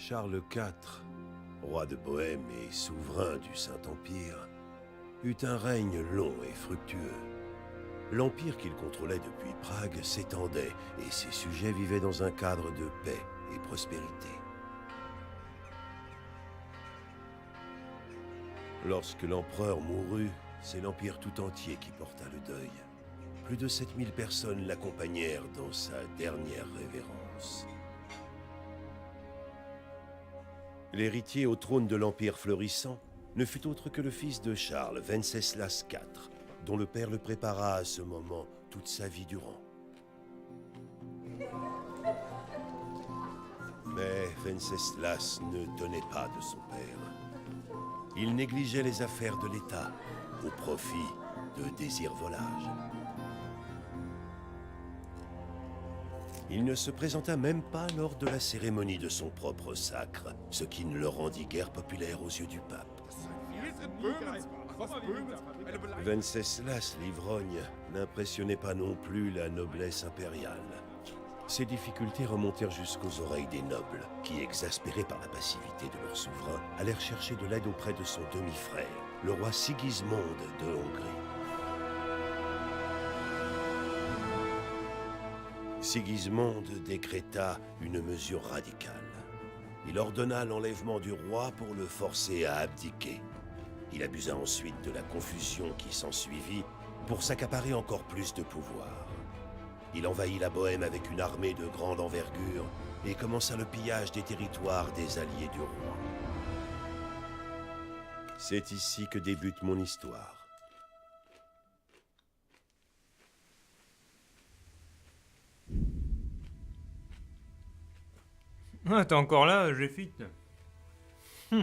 Charles IV, roi de Bohême et souverain du Saint-Empire, eut un règne long et fructueux. L'empire qu'il contrôlait depuis Prague s'étendait et ses sujets vivaient dans un cadre de paix et prospérité. Lorsque l'empereur mourut, c'est l'empire tout entier qui porta le deuil. Plus de 7000 personnes l'accompagnèrent dans sa dernière révérence. L'héritier au trône de l'Empire florissant ne fut autre que le fils de Charles, Venceslas IV, dont le père le prépara à ce moment toute sa vie durant. Mais Venceslas ne tenait pas de son père. Il négligeait les affaires de l'État au profit de désirs volages. Il ne se présenta même pas lors de la cérémonie de son propre sacre, ce qui ne le rendit guère populaire aux yeux du pape. Venceslas l'ivrogne n'impressionnait pas non plus la noblesse impériale. Ses difficultés remontèrent jusqu'aux oreilles des nobles, qui, exaspérés par la passivité de leur souverain, allèrent chercher de l'aide auprès de son demi-frère, le roi Sigismond de Hongrie. Sigismond décréta une mesure radicale. Il ordonna l'enlèvement du roi pour le forcer à abdiquer. Il abusa ensuite de la confusion qui s'ensuivit pour s'accaparer encore plus de pouvoir. Il envahit la Bohême avec une armée de grande envergure et commença le pillage des territoires des alliés du roi. C'est ici que débute mon histoire. Ah, t'es encore là, j'ai fit. Je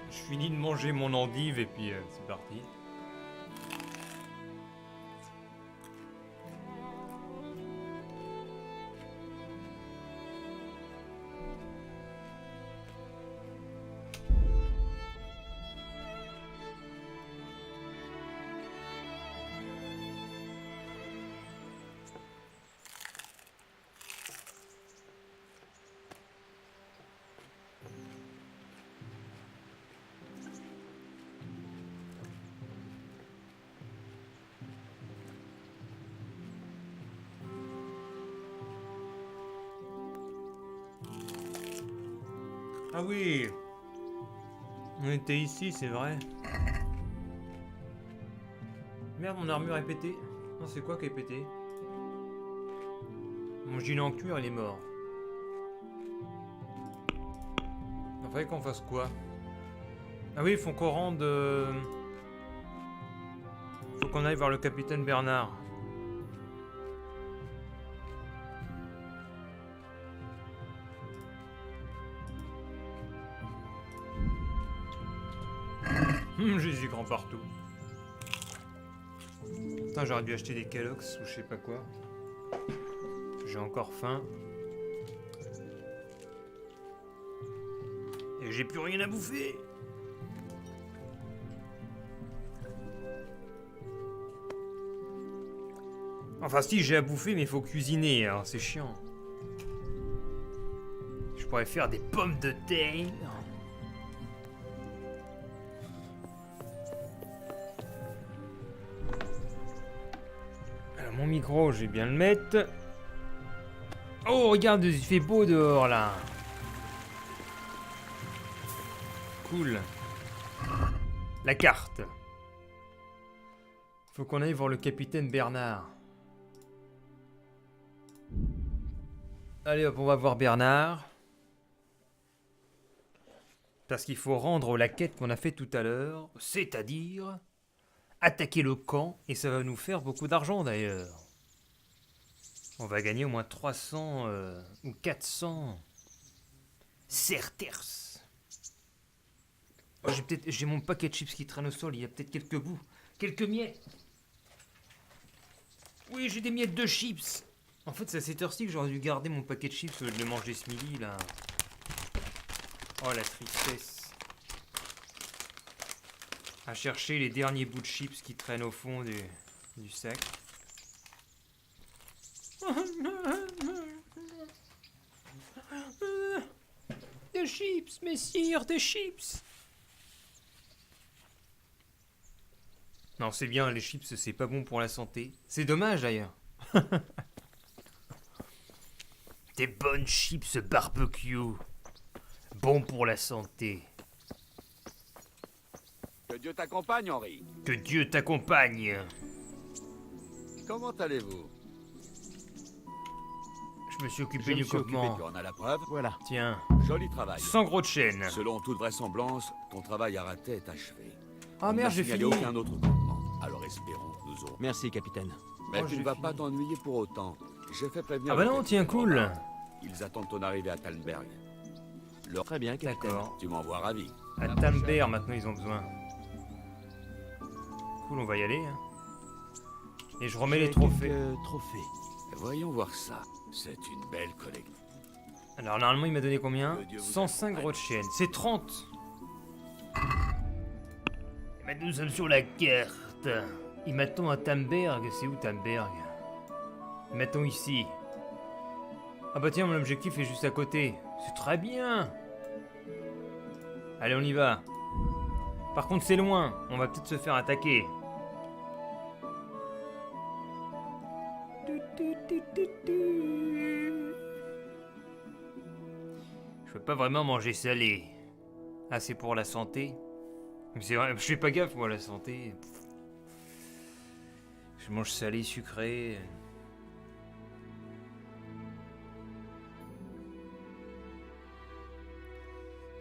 finis de manger mon endive et puis c'est parti. Ah oui, on était ici, c'est vrai. Merde, mon armure est pétée. Non, c'est quoi qui est pété? Mon gilet en cuir, il est mort. Il fallait qu'on fasse quoi? Ah oui, il faut qu'on rende... Faut qu'on aille voir le capitaine Bernard. J'ai des écrans partout. Putain, j'aurais dû acheter des Kellogg's ou je sais pas quoi. J'ai encore faim. Et j'ai plus rien à bouffer. Enfin si, j'ai à bouffer, mais il faut cuisiner, alors c'est chiant. Je pourrais faire des pommes de terre. Mon micro, je vais bien le mettre. Oh, regarde, il fait beau dehors, là. Cool. La carte. Faut qu'on aille voir le capitaine Bernard. Allez hop, on va voir Bernard. Parce qu'il faut rendre la quête qu'on a fait tout à l'heure, c'est-à-dire... attaquer le camp, et ça va nous faire beaucoup d'argent d'ailleurs. On va gagner au moins 300 ou 400 sesterces. Oh, j'ai mon paquet de chips qui traîne au sol, il y a peut-être quelques bouts, quelques miettes. Oui, j'ai des miettes de chips. En fait, c'est à cette heure-ci que j'aurais dû garder mon paquet de chips, de le manger ce midi là. Oh la tristesse. À chercher les derniers bouts de chips qui traînent au fond du sac. Des chips, messire, des chips. Non, c'est bien, les chips, c'est pas bon pour la santé. C'est dommage d'ailleurs. Des bonnes chips barbecue. Bon pour la santé. Que Dieu t'accompagne, Henri. Que Dieu t'accompagne. Comment allez-vous? Je me suis occupé Je du me suis occupé, campement. tu en as la preuve. Voilà. Tiens, Joli travail. sans gros de chaîne. Selon toute vraisemblance, ton travail à rater est achevé. Ah On ne merde, m'a j'ai signalé fini. aucun autre campement. Alors espérons que nous aurons. Merci, capitaine. Mais Oh, tu j'ai ne vas fini. pas t'ennuyer pour autant. J'ai fait prévenir. Ah bah le non, capitaine tiens, cool. Robin. Ils attendent ton arrivée à Tallenberg. Très bien, capitaine. D'accord. Tu m'envoies ravi. À Tambert, maintenant, ils ont besoin. Cool, on va y aller. Hein. Et je remets J'ai les trophées. quelques trophées. Voyons voir ça. C'est une belle collecte. Alors, normalement, il m'a donné combien? Que Dieu vous 105 accompagne. gros de chaîne. C'est 30. Et maintenant, nous sommes sur la carte. Il m'attend à Tamberg. C'est où Tamberg? Il m'attend ici. Ah bah tiens, mon objectif est juste à côté. C'est très bien. Allez, on y va. Par contre, c'est loin. On va peut-être se faire attaquer. Je peux pas vraiment manger salé. Ah, c'est pour la santé. Mais c'est vrai, je fais pas gaffe, moi, à la santé. Je mange salé, sucré.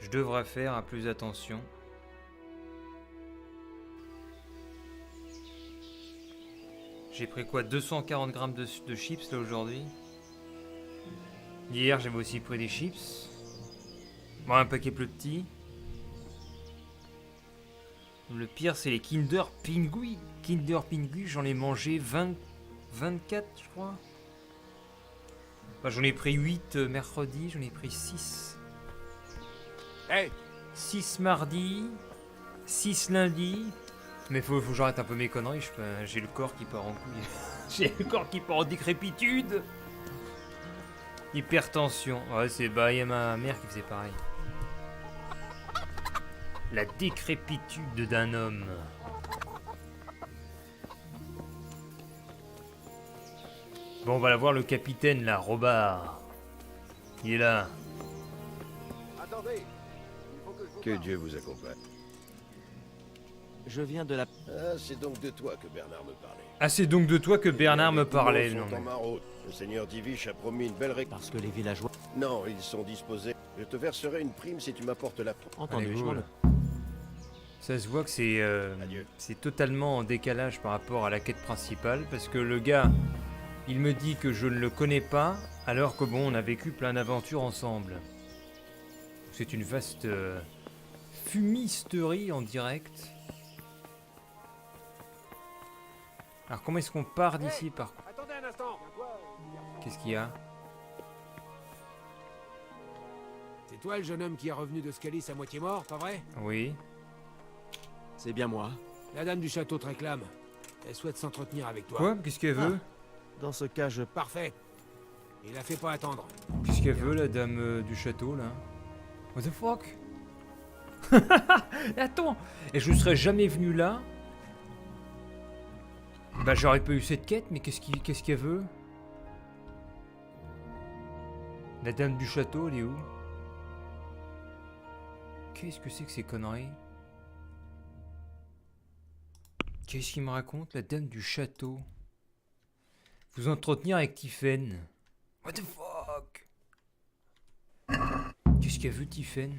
Je devrais faire à plus attention. J'ai pris quoi, 240 grammes de chips là aujourd'hui. Hier j'avais aussi pris des chips. Bon, un paquet plus petit. Le pire c'est les Kinder Pingui. Kinder Pingui, j'en ai mangé 24 je crois. Bah, j'en ai pris 8 mercredi, j'en ai pris 6. Hey, 6 mardi, 6 lundi. Mais faut que j'arrête un peu mes conneries, j'ai le corps qui part en couille. J'ai le corps qui part en décrépitude. Hypertension. Ouais, il y a ma mère qui faisait pareil. La décrépitude d'un homme. Bon, on va la voir le capitaine là, Robard. Il est là. attendez. Que Dieu vous accompagne. Je viens de la... Ah, c'est donc de toi que Bernard me parlait. Ah, c'est donc de toi que Bernard me parlait. Les Non, sont en mais- maraude. Le seigneur Divish a promis une belle récompense. Parce que les villageois... Non, ils sont disposés. Je te verserai une prime si tu m'apportes la... Entendu, Allez, je m'en cool. occupe. Ça se voit que Adieu. c'est totalement en décalage par rapport à la quête principale, parce que le gars, il me dit que je ne le connais pas, alors que bon, on a vécu plein d'aventures ensemble. C'est une vaste fumisterie en direct. Alors comment est-ce qu'on part d'ici par... Attendez un instant. Qu'est-ce qu'il y a? C'est toi le jeune homme qui est revenu de Scalis à moitié mort, pas vrai? Oui. C'est bien moi. La dame du château te réclame. Elle souhaite s'entretenir avec toi. Quoi? Qu'est-ce qu'elle veut? Dans ce cas, je... Parfait. Il la fait pas attendre. Qu'est-ce qu'elle veut, la dame du château, là? What the fuck? Attends! Et je ne serais jamais venu là? Bah, j'aurais pas eu cette quête, mais qu'est-ce qu'elle veut? La dame du château, elle est où? Qu'est-ce que c'est que ces conneries? Qu'est-ce qu'il me raconte, la dame du château? Vous entretenir avec Tiphaine. What the fuck? Qu'est-ce qu'elle veut, Tiphaine?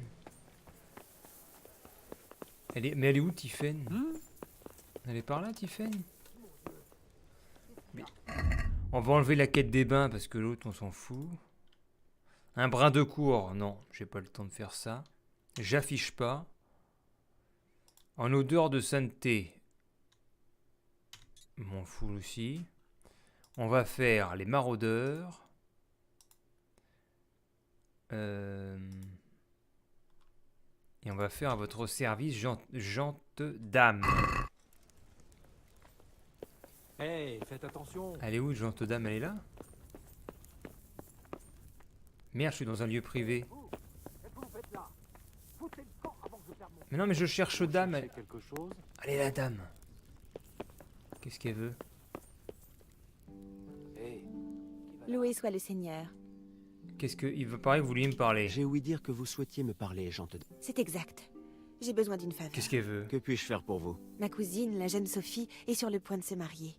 Mais elle est où, Tiphaine? Elle est par là, Tiphaine? Mais... On va enlever la quête des bains parce que l'autre, on s'en fout. Un brin de cour. Non, j'ai pas le temps de faire ça. J'affiche pas. En odeur de sainteté. M'en fous aussi. On va faire les maraudeurs. Et on va faire à votre service Jante Dame. Hey, faites attention. Elle est où, Jante Dame? Elle est là? Merde, je suis dans un lieu privé. Mais non, mais je cherche dame. Allez, la dame. Qu'est-ce qu'elle veut? Loué soit le Seigneur. Qu'est-ce que... Il veut pareil, vous vouliez me parler. J'ai ouï dire que vous souhaitiez me parler, Jean-Te. C'est exact. J'ai besoin d'une faveur. Qu'est-ce qu'elle veut? Que puis-je faire pour vous? Ma cousine, la jeune Sophie, est sur le point de se marier.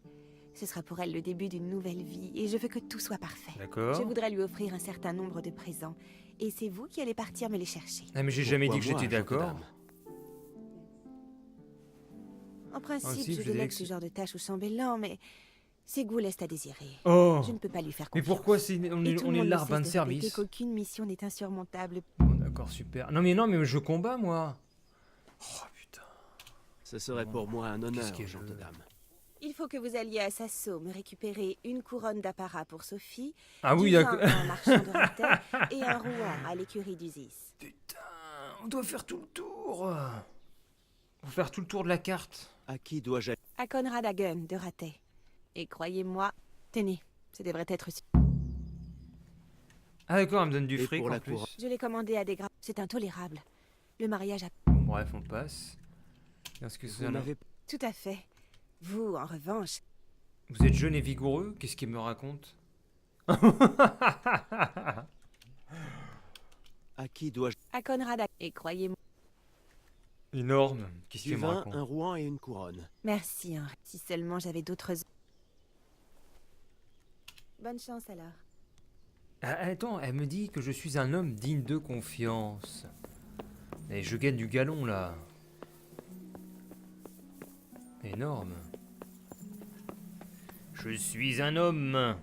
Ce sera pour elle le début d'une nouvelle vie, et je veux que tout soit parfait. D'accord. Je voudrais lui offrir un certain nombre de présents, et c'est vous qui allez partir me les chercher. Ah, mais j'ai jamais dit que Pourquoi j'étais moi, d'accord. Jean-Te-Dame? En principe, Ainsi, je je délègue délègue ce genre de tâches au chambellan, mais ses goûts laissent à désirer. Oh. Je ne peux pas lui faire Mais confiance. pourquoi on Et tout est le monde l'arbre ne de cesse de répéter service? qu'aucune mission n'est insurmontable. Bon, d'accord, super. Non, mais je combats, moi. Oh, putain. Ce serait pour moi un honneur, qu'elle veut? Jean-Te-Dame. Il faut que vous alliez à Sasso me récupérer une couronne d'apparat pour Sophie, Ah oui, du vin d'accord. à un marchand de Ratel et un rouan à l'écurie d'Usis. Putain, on doit faire tout le tour. Faut faire tout le tour de la carte. À qui dois-je aller? À Conrad Hagen de Ratet. Et croyez-moi, tenez, ça devrait être... Ah d'accord, elle me donne du Et fric pour en la plus. couronne? Je l'ai commandé à des gras. C'est intolérable. Le mariage a... Bon, bref, on passe. Est-ce que c'est Vous un... n'avez Tout à fait. Vous, en revanche, Vous êtes jeune et vigoureux? Qu'est-ce qu'il me raconte? à qui dois-je? à Conrad Hagen. Et croyez-moi... Énorme. Qu'est-ce Du qu'il me vin, raconte? un rouan et une couronne. Merci, Henri. Si seulement j'avais d'autres... Bonne chance alors. Ah, attends, elle me dit que je suis un homme digne de confiance. Et je gagne du galon, là. Énorme. Je suis un homme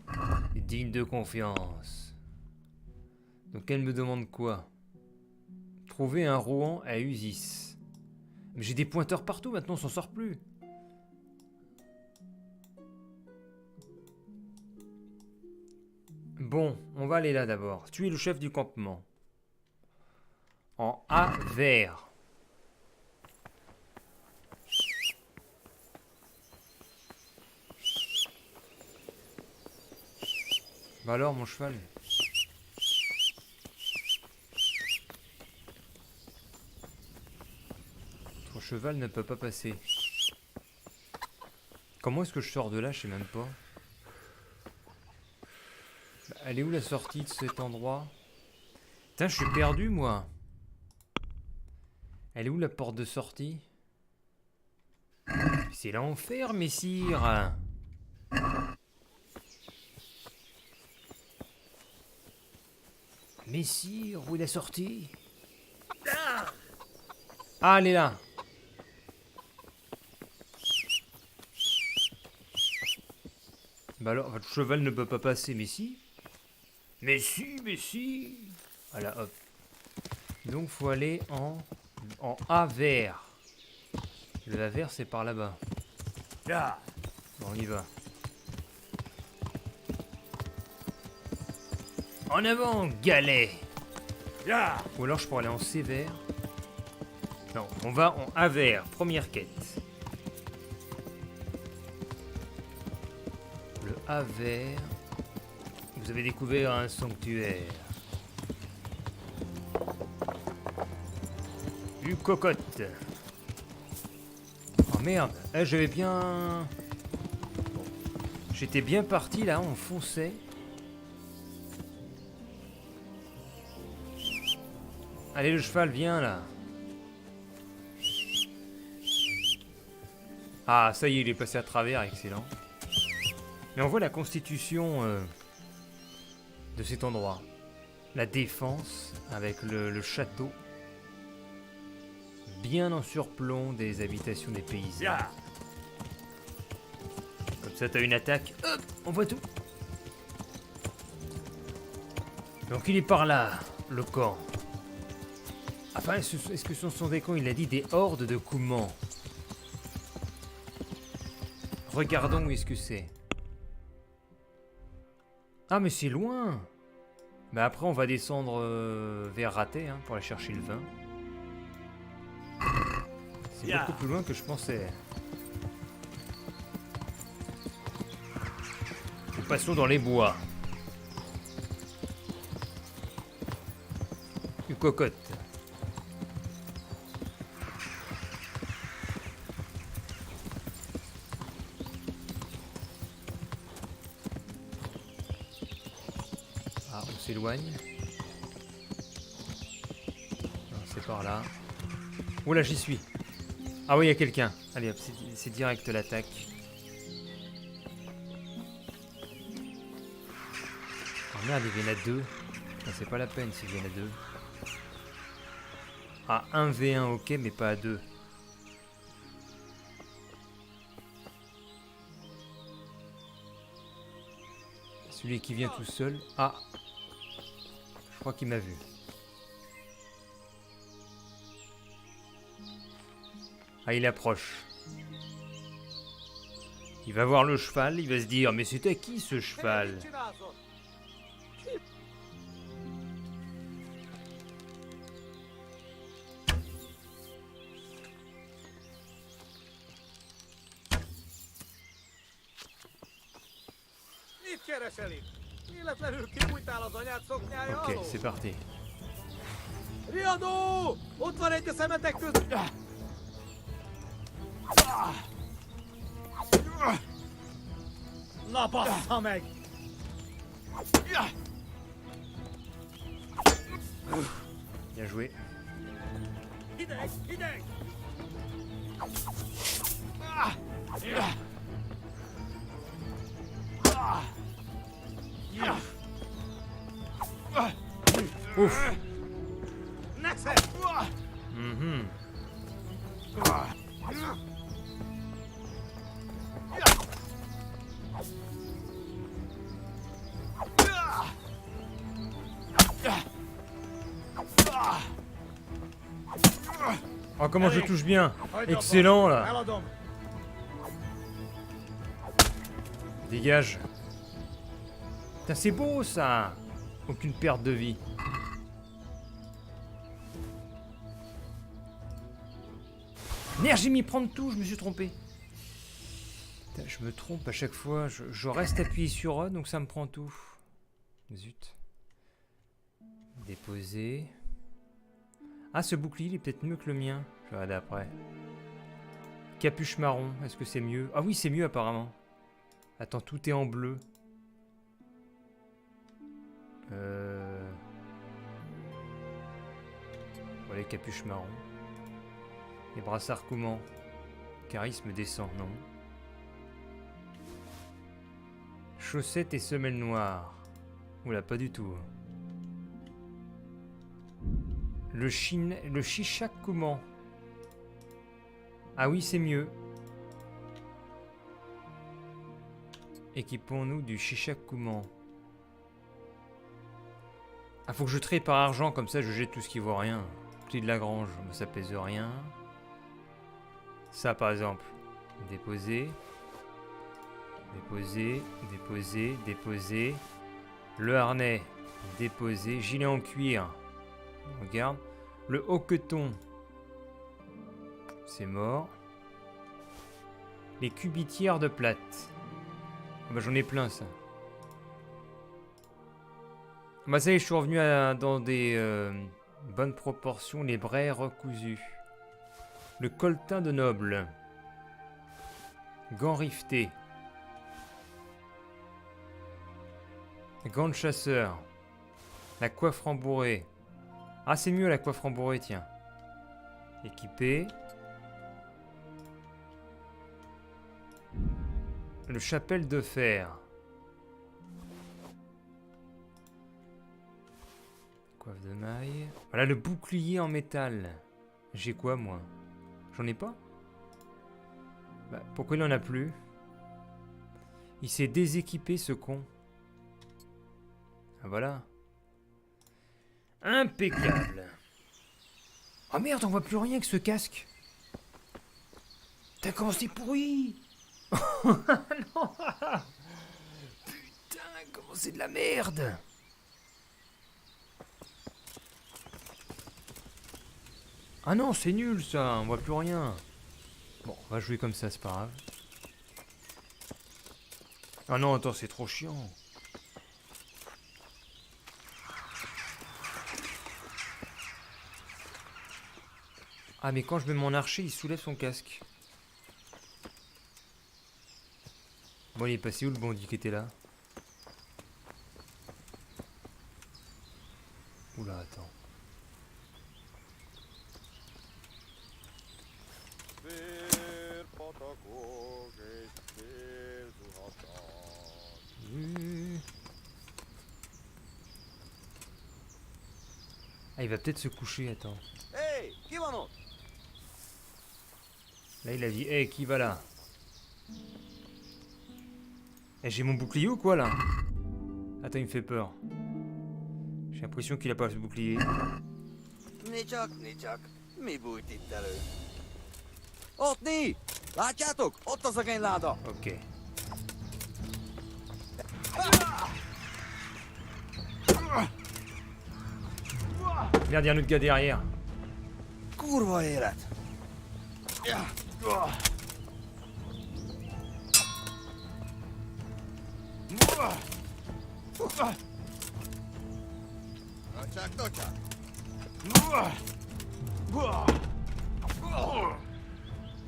digne de confiance. Donc elle me demande quoi? Trouver un Rouen à Usis. Mais j'ai des pointeurs partout, maintenant on s'en sort plus. Bon, on va aller là d'abord. Tu es le chef du campement. En A vert. Bah alors, mon cheval. Ton cheval ne peut pas passer. Comment est-ce que je sors de là? Je sais même pas. Bah, elle est où la sortie de cet endroit? Putain, je suis perdu, moi. Elle est où la porte de sortie? C'est l'enfer, messire. Messire, où est la sortie? Ah, elle est là. Bah alors, votre cheval ne peut pas passer, mais si. Mais si, mais si. Voilà, hop. Donc, faut aller en A vert. Le A vert, c'est par là-bas. Là. Bon, on y va. En avant, galet. Là. Ou alors je pourrais aller en C vert. Non, on va en A vert, première quête. Le A vert. Vous avez découvert un sanctuaire. Du cocotte. Oh merde, j'avais bien... Bon. J'étais bien parti là, on fonçait. Allez le cheval, viens là. Ah, ça y est, il est passé à travers, excellent. Mais on voit la constitution de cet endroit. La défense avec le château. Bien en surplomb des habitations des paysans. Là. Comme ça, t'as une attaque. Hop, on voit tout. Donc il est par là, le camp. Enfin, est-ce que ce sont des camps? Il a dit des hordes de Coumans. Regardons où est-ce que c'est. Ah, mais c'est loin. Bah après, on va descendre vers Ratet hein, pour aller chercher le vin. C'est Yeah. beaucoup plus loin que je pensais. Nous passons dans les bois. cocotte. Ah, on s'éloigne. Non, c'est par là. Oh là, j'y suis. Ah oui, il y a quelqu'un. Allez hop, c'est direct l'attaque. Oh merde, il vient à 2. C'est pas la peine s'il vient à 2. Ah, 1v1, ok, mais pas à 2. Celui qui vient tout seul. Ah, je crois qu'il m'a vu. Ah, il approche. Il va voir le cheval, il va se dire, mais c'était qui ce cheval? Mit keresel itt? Véletlenül kibújtál az anyád szoknyája Ok, alól? c'est parti. Riadó! Ott van egy a szemetek között! Na bassza meg! Bien joué. Hideg! Hideg! Ouf. Nexe! Mhm. Oh, comment je touche bien. Excellent, là. Eladom! Dégage. Putain, c'est beau, ça. Aucune perte de vie. Merde, j'ai mis prendre tout, je me suis trompé. Putain, je me trompe à chaque fois. Je reste appuyé sur A, donc ça me prend tout. Zut. Déposer. Ah, ce bouclier, il est peut-être mieux que le mien. Je vais regarder après. Capuche marron, est-ce que c'est mieux? Ah oui, c'est mieux apparemment. Attends, tout est en bleu. Voilà, capuche marron. Les brassards comment? Charisme descend, non. Chaussettes et semelles noires. Oula, pas du tout. Le chichak comment? Ah oui, c'est mieux. Équipons-nous du chichak comment? Ah, faut que je trie par argent, comme ça je jette tout ce qui vaut rien. Clé de la grange, ça pèse rien. Ça par exemple. Déposer. Déposer, déposer, déposer. Le harnais. Déposer. Gilet en cuir. Regarde. Le hoqueton. C'est mort. Les cubitières de plate. Ah bah j'en ai plein ça. Bah ça y est, je suis revenu dans des bonnes proportions. Les braies recousues. Le colletin de noble. Gants riftés. Gants de chasseur. La coiffe rembourrée. Ah, c'est mieux la coiffe rembourrée, tiens. Équipé. Le chapelle de fer. Coiffe de maille. Voilà le bouclier en métal. J'ai quoi, moi? J'en ai pas? Bah, pourquoi il en a plus? Il s'est déséquipé, ce con. Ah, voilà. Impeccable. Oh merde, on voit plus rien que ce casque. T'as comment c'est pourri? Non. Putain, comment c'est de la merde. Ah non, c'est nul ça, on voit plus rien. Bon, on va jouer comme ça, c'est pas grave. Ah non, attends, c'est trop chiant. Ah, mais quand je mets mon archer, il soulève son casque. Bon, il est passé où le bandit qui était là? Oula, attends. Ah, il va peut-être se coucher, attends. Hey, qui vamos? Là, il a dit, hé, qui va là? Eh, j'ai mon bouclier ou quoi, là? Attends, il me fait peur. J'ai l'impression qu'il a pas ce bouclier. Nincs. Mi bújt itt elő? Ott né! Látjátok? Ott az a kényláda! Ok. Merde, il y a un autre gars derrière. Kurva élet! Nocsák!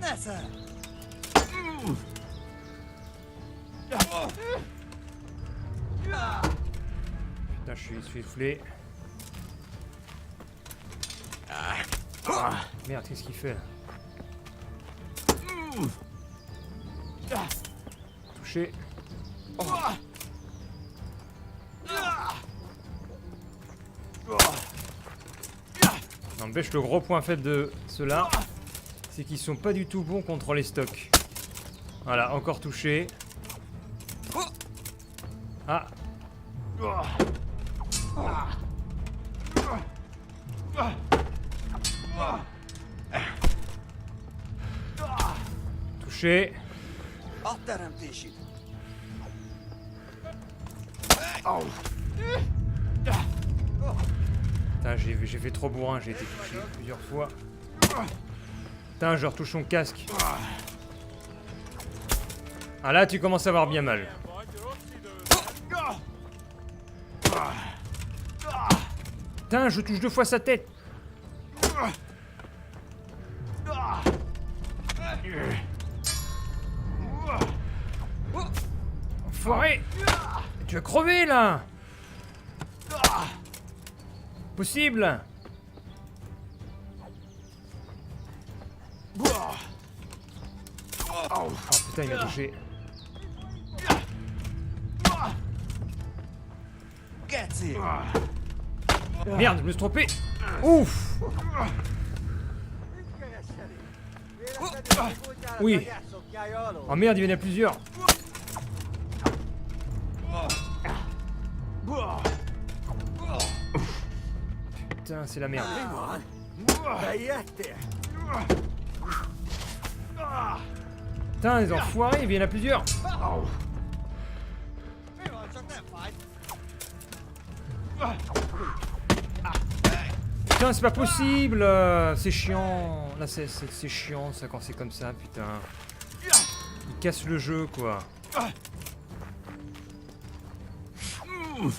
Neszel! Putain, je suis essoufflé. Merde, qu'est-ce qu'il fait là? Touché. N'empêche, le gros point faible de ceux-là, c'est qu'ils sont pas du tout bons contre les stocks. Voilà, encore touché. Ah. Touché. A teremtésig! Putain, j'ai fait trop bourrin, j'ai été touché plusieurs fois. Putain, je retouche son casque. Ah là, tu commences à avoir bien mal. Putain, je touche 2 fois sa tête. Enfoiré! Tu vas crever là! Possible! Oh putain, il m'a touché. Geci! Merde, je me suis trompé! Ouf! Oui. Oh merde, il y en a plusieurs. Putain, c'est la merde. Putain, les enfoirés, il y en a plusieurs. Putain, c'est pas possible. C'est chiant. Là, c'est chiant, ça, quand c'est comme ça, putain. Il casse le jeu, quoi.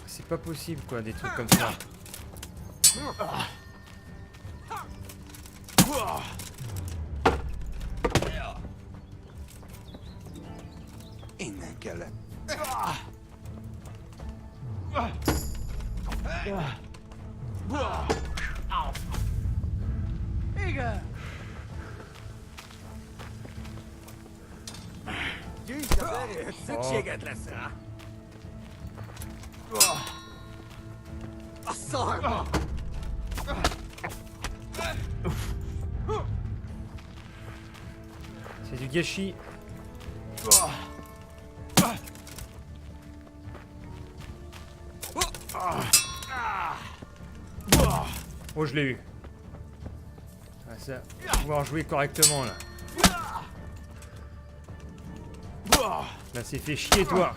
C'est pas possible, quoi, des trucs comme ça. Innen kellett. Igen! Gyűjtsd az erőt, szükséged lesz rá! A szarba! C'est du gâchis. Oh, je l'ai eu. Ah, ça, on va pouvoir jouer correctement là. Là, c'est fait chier, toi.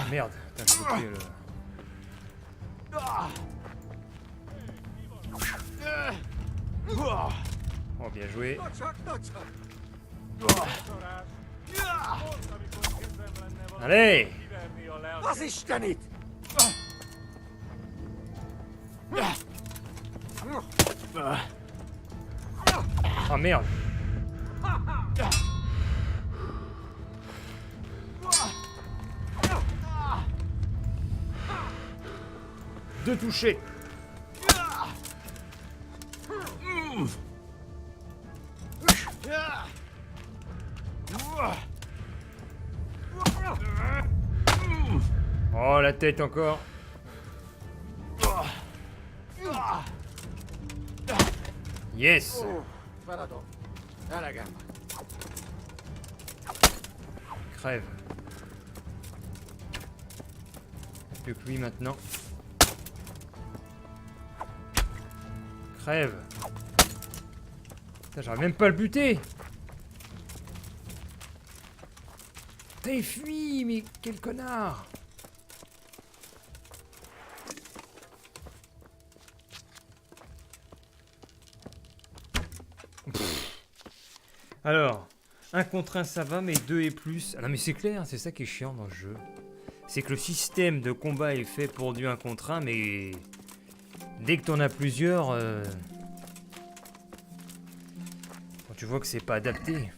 Merde, putain, j'ai loupé le... Oh, bien joué. Nocsak! Allez! Was ist denn nicht? Oh merde! Deux touchés! Oh, la tête encore! Yes! Spara doch. À la gamme. Crève. Plus que lui maintenant. Crève. Putain, j'arrive même pas à le buter. Putain, il fuit, mais quel connard. Alors, 1 contre 1 ça va, mais 2 et plus... Ah non mais c'est clair, c'est ça qui est chiant dans le jeu. C'est que le système de combat est fait pour du 1 contre 1, mais... Dès que t'en as plusieurs... Quand tu vois que c'est pas adapté.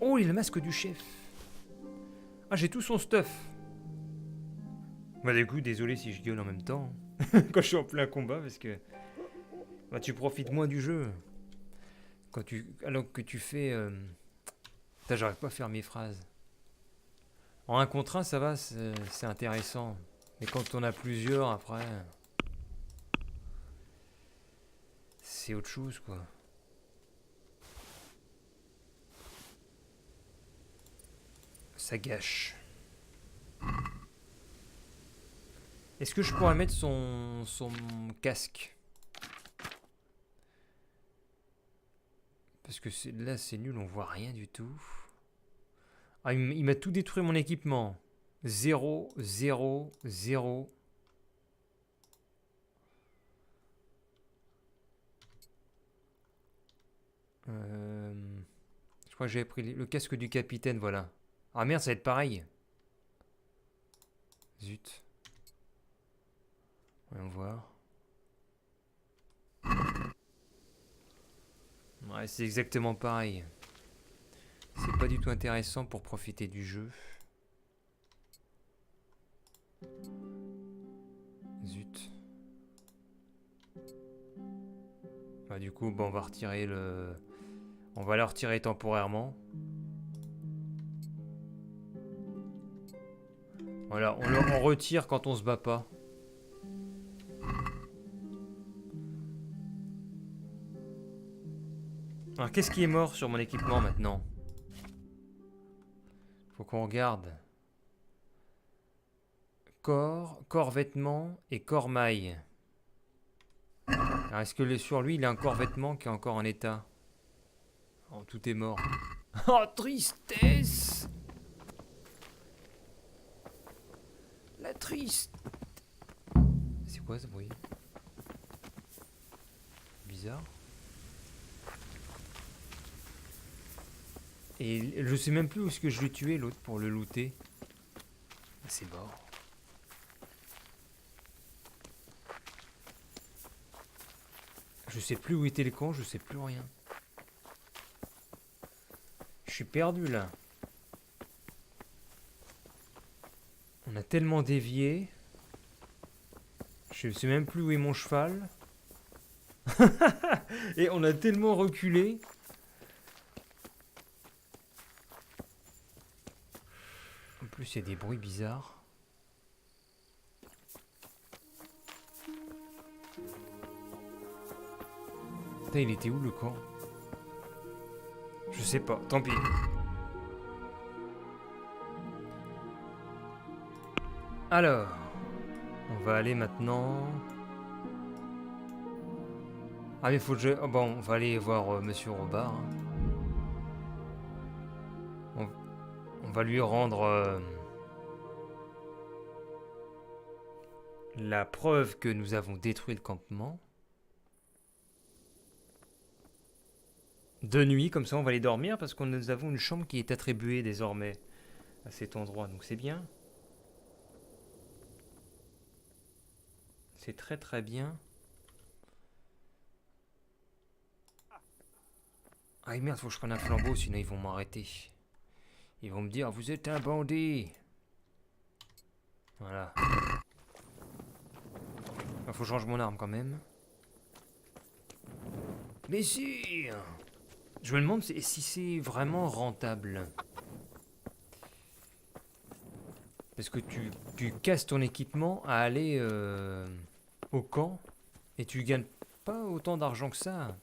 Oh, il a le masque du chef. Ah, j'ai tout son stuff. Bah du coup, désolé si je gueule en même temps. Quand je suis en plein combat, parce que... Bah tu profites moins du jeu. Quand alors que tu fais... Putain, j'arrive pas à faire mes phrases. En 1 contre 1, ça va, c'est intéressant. Mais quand on a plusieurs, après... C'est autre chose, quoi. Ça gâche. Est-ce que je pourrais mettre son casque? Parce que là, c'est nul, on voit rien du tout. Ah, il m'a tout détruit mon équipement. 0, 0, 0. Je crois que j'avais pris le casque du capitaine, voilà. Ah merde, ça va être pareil. Zut. Voyons voir. Ouais, c'est exactement pareil. C'est pas du tout intéressant pour profiter du jeu. Zut. Bah du coup, bon, on va retirer le... On va le retirer temporairement. Voilà, on retire quand on se bat pas. Alors, qu'est-ce qui est mort sur mon équipement maintenant? Faut qu'on regarde. Corps vêtements et corps maille. Alors, est-ce que sur lui, il a un corps vêtement qui est encore en état? Oh, tout est mort. Oh, tristesse! La triste. C'est quoi ce bruit? Bizarre. Et je sais même plus où est-ce que je l'ai tué l'autre pour le looter. C'est mort. Je sais plus où était le camp, je sais plus rien. Je suis perdu là. On a tellement dévié. Je sais même plus où est mon cheval. Et on a tellement reculé. En plus, il y a des bruits bizarres. Putain, il était où le camp? Je sais pas, tant pis. Alors, on va aller maintenant... Ah mais faut que je... Oh, bon, on va aller voir Monsieur Robard. On va lui rendre la preuve que nous avons détruit le campement. De nuit, comme ça on va aller dormir parce que nous avons une chambre qui est attribuée désormais à cet endroit, donc c'est bien. C'est très très bien. Ah merde, faut que je prenne un flambeau, sinon ils vont m'arrêter. Ils vont me dire, vous êtes un bandit. Voilà. Il faut que je change mon arme quand même. Mais si! Je me demande si c'est vraiment rentable. Parce que tu casses ton équipement à aller au camp et tu gagnes pas autant d'argent que ça.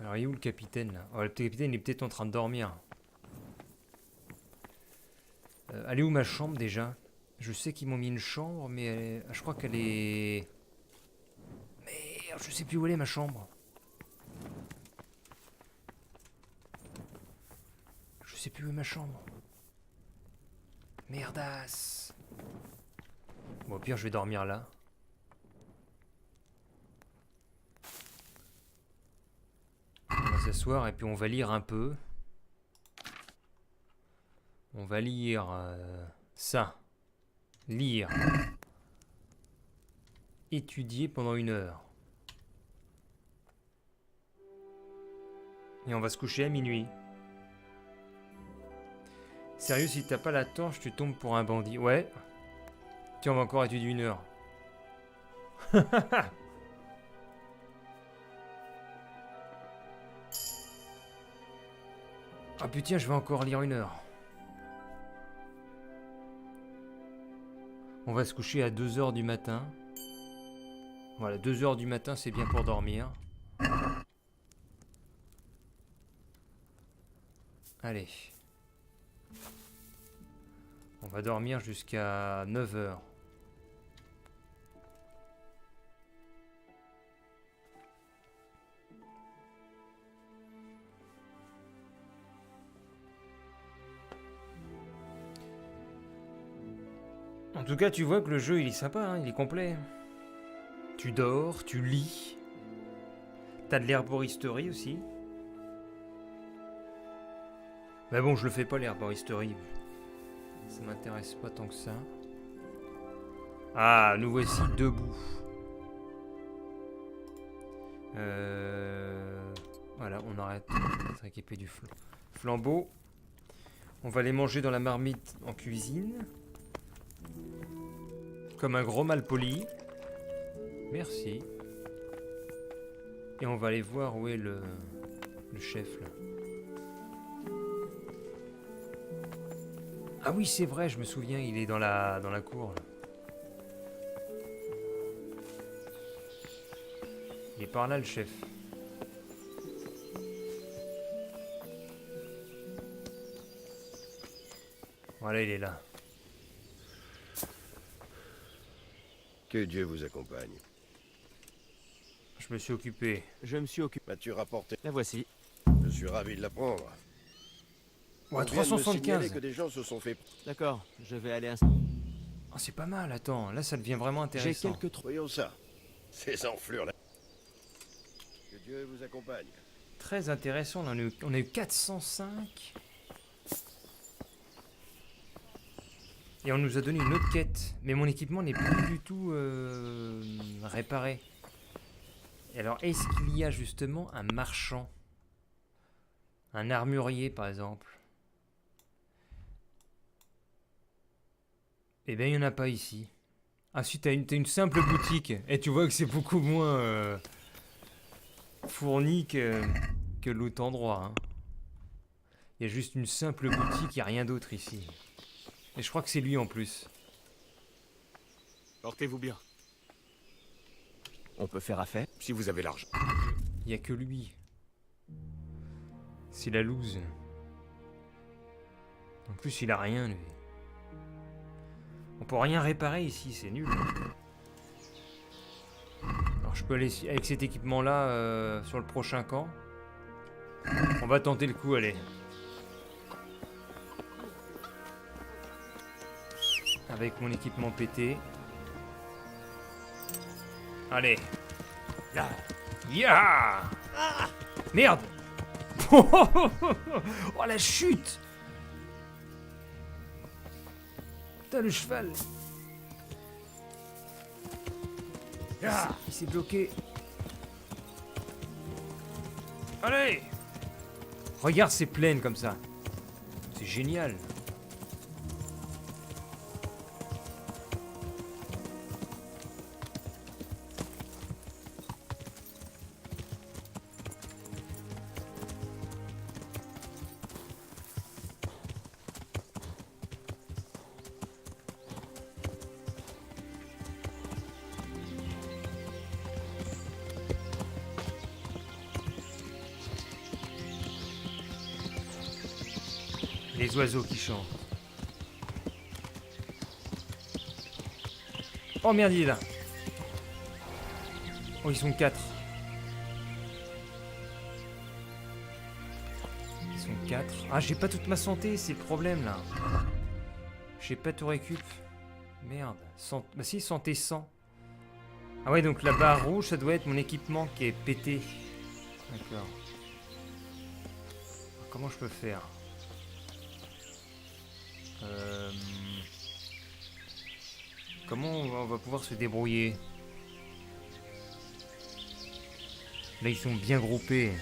Alors il est où le capitaine là? Oh, le capitaine il est peut-être en train de dormir. Elle est où ma chambre déjà? Je sais qu'ils m'ont mis une chambre, mais je crois qu'elle est... Merde, je sais plus où elle est ma chambre. Je sais plus où est ma chambre. Merdasse. Bon, au pire, je vais dormir là. On va s'asseoir et puis on va lire un peu. On va lire ça. Lire. Étudier pendant 1 heure. Et on va se coucher à minuit. Sérieux, si t'as pas la torche, tu tombes pour un bandit. Ouais. Tiens, on va encore étudier 1 heure. Ah putain, je vais encore lire 1 heure. On va se coucher à 2 heures du matin. Voilà, 2 heures du matin, c'est bien pour dormir. Allez. On va dormir jusqu'à 9 heures. En tout cas, tu vois que le jeu, il est sympa, hein, il est complet. Tu dors, tu lis. T'as de l'herboristerie aussi. Mais bon, je le fais pas, l'herboristerie. Ça m'intéresse pas tant que ça. Ah, nous voici debout. Voilà, on arrête d'être équipé du flambeau. On va les manger dans la marmite en cuisine. Comme un gros malpoli. Merci. Et on va aller voir où est le chef là. Ah oui, c'est vrai, je me souviens, il est dans la cour là. Il est par là le chef. Voilà, il est là. Que Dieu vous accompagne. Je me suis occupé. Je me suis occupé. M'as-tu rapporté? La voici. Je suis ravi de l'apprendre. Ouais, On vient de me signaler 375. que des gens se sont fait... D'accord, je vais aller Ah, c'est pas mal, attends, là ça devient vraiment J'ai intéressant. quelques trous. Voyons ça. Ces enflures là. Que Dieu vous accompagne. Très intéressant, on a eu 405. Et on nous a donné une autre quête. Mais mon équipement n'est plus du tout réparé. Et alors, est-ce qu'il y a justement un marchand? Un armurier, par exemple? Eh bien, il n'y en a pas ici. Ah si, t'as une simple boutique. Et tu vois que c'est beaucoup moins fourni que l'autre endroit. Hein. Il y a juste une simple boutique, il n'y a rien d'autre ici. Et je crois que c'est lui en plus. Portez-vous bien, On peut faire affaire. si vous avez l'argent. Il n'y a que lui. C'est la loose. En plus, il a rien, lui. On peut rien réparer ici, c'est nul. Alors, je peux aller avec cet équipement-là sur le prochain camp. On va tenter le coup, allez. Avec mon équipement pété. Allez. Ya! Merde! Oh la chute! Putain le cheval! Il s'est bloqué. Allez! Regarde ces plaines comme ça. C'est génial. Les oiseaux qui chantent. Oh merde, il est là. Oh, ils sont 4. Ils sont 4. Ah, j'ai pas toute ma santé, c'est le problème là. J'ai pas tout récup. Merde. Bah si, santé 100. Ah ouais, donc la barre rouge, ça doit être mon équipement qui est pété. D'accord. Comment je peux faire ? Comment on va pouvoir se débrouiller? Là, ils sont bien groupés.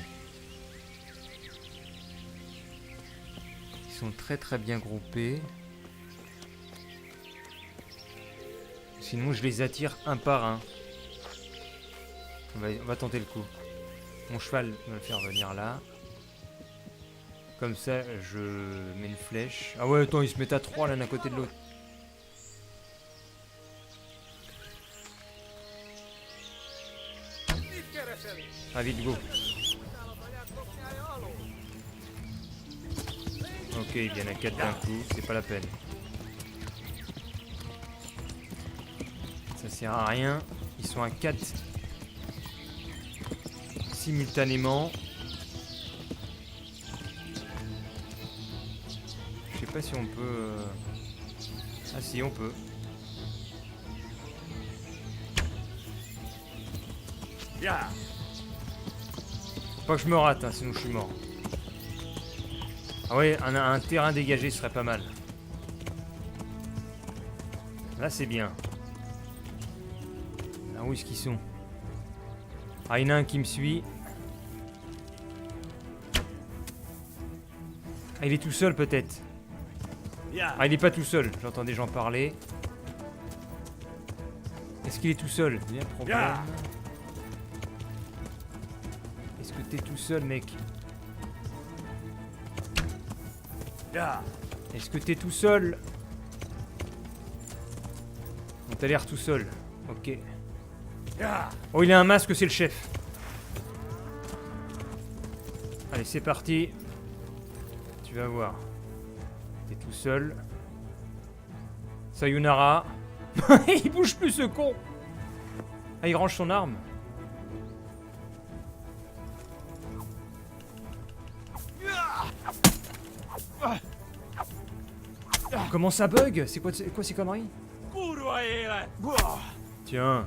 Ils sont très très bien groupés. Sinon, je les attire un par un. On va tenter le coup. Mon cheval va me faire venir là. Comme ça, je mets une flèche. Ah ouais, attends, ils se mettent à 3 l'un à côté de l'autre. Ah, vite, go. Ok, ils viennent à 4 d'un coup, c'est pas la peine. Ça sert à rien. Ils sont à 4 simultanément. Je sais pas si on peut... Ah si, on peut. Faut pas que je me rate, hein, sinon je suis mort. Ah ouais, un terrain dégagé serait pas mal. Là, c'est bien. Là, où est-ce qu'ils sont? Ah, il y en a un qui me suit. Ah, il est tout seul, peut-être. Ah, il est pas tout seul. J'entends des gens parler. Est-ce qu'il est tout seul? Il y a un problème. Est-ce que t'es tout seul, mec? Est-ce que t'es tout seul? On t'a l'air tout seul. Ok. Oh, il a un masque, c'est le chef. Allez, c'est parti. Tu vas voir. T'es tout seul. Sayonara. Il bouge plus, ce con. Ah, il range son arme. Comment ça bug? C'est quoi ces conneries? Tiens.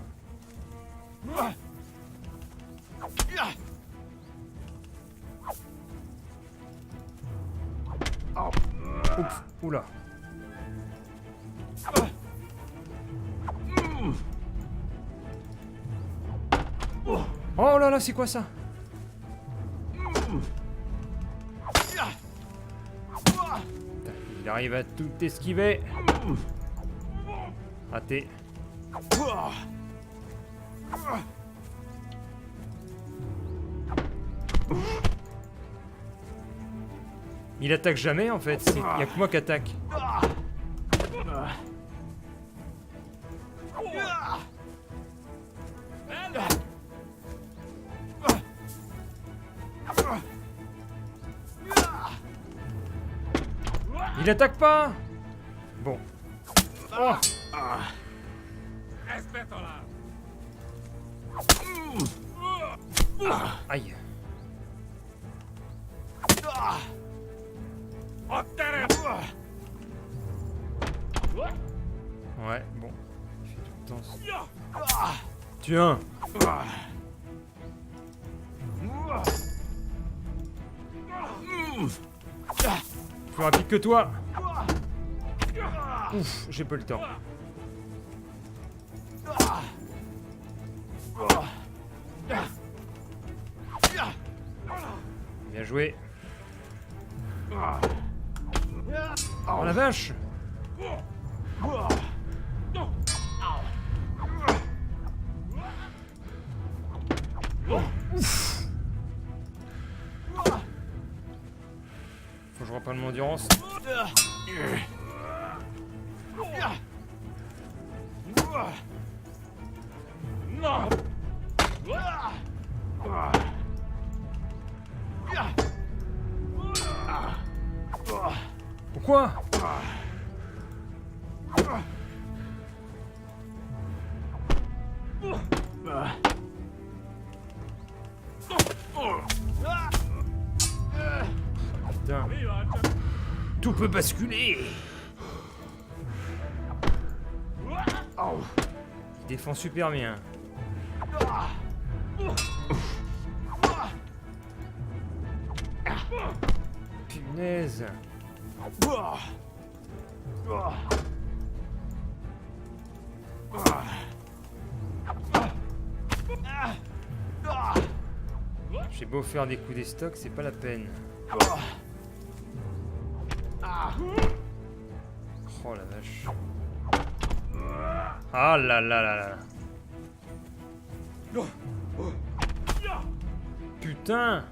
Oups, oula. Oh là là, c'est quoi ça? Il arrive à tout esquiver. Raté. Il attaque jamais en fait, il y a que moi qui attaque. Il attaque pas. Bon. Oh. Aïe. Ouais, bon. Il fait tout le temps. Tiens. Plus rapide que toi. Ouf, j'ai pas le temps. Bien joué. Oh la vache! Ouf. Faut que je reprenne mon endurance. Pourquoi? Putain. Tout peut basculer. Il défend super bien. Punaise. J'ai beau faire des coups des stocks, c'est pas la peine. Oh la vache. Ah là là là là. Putain.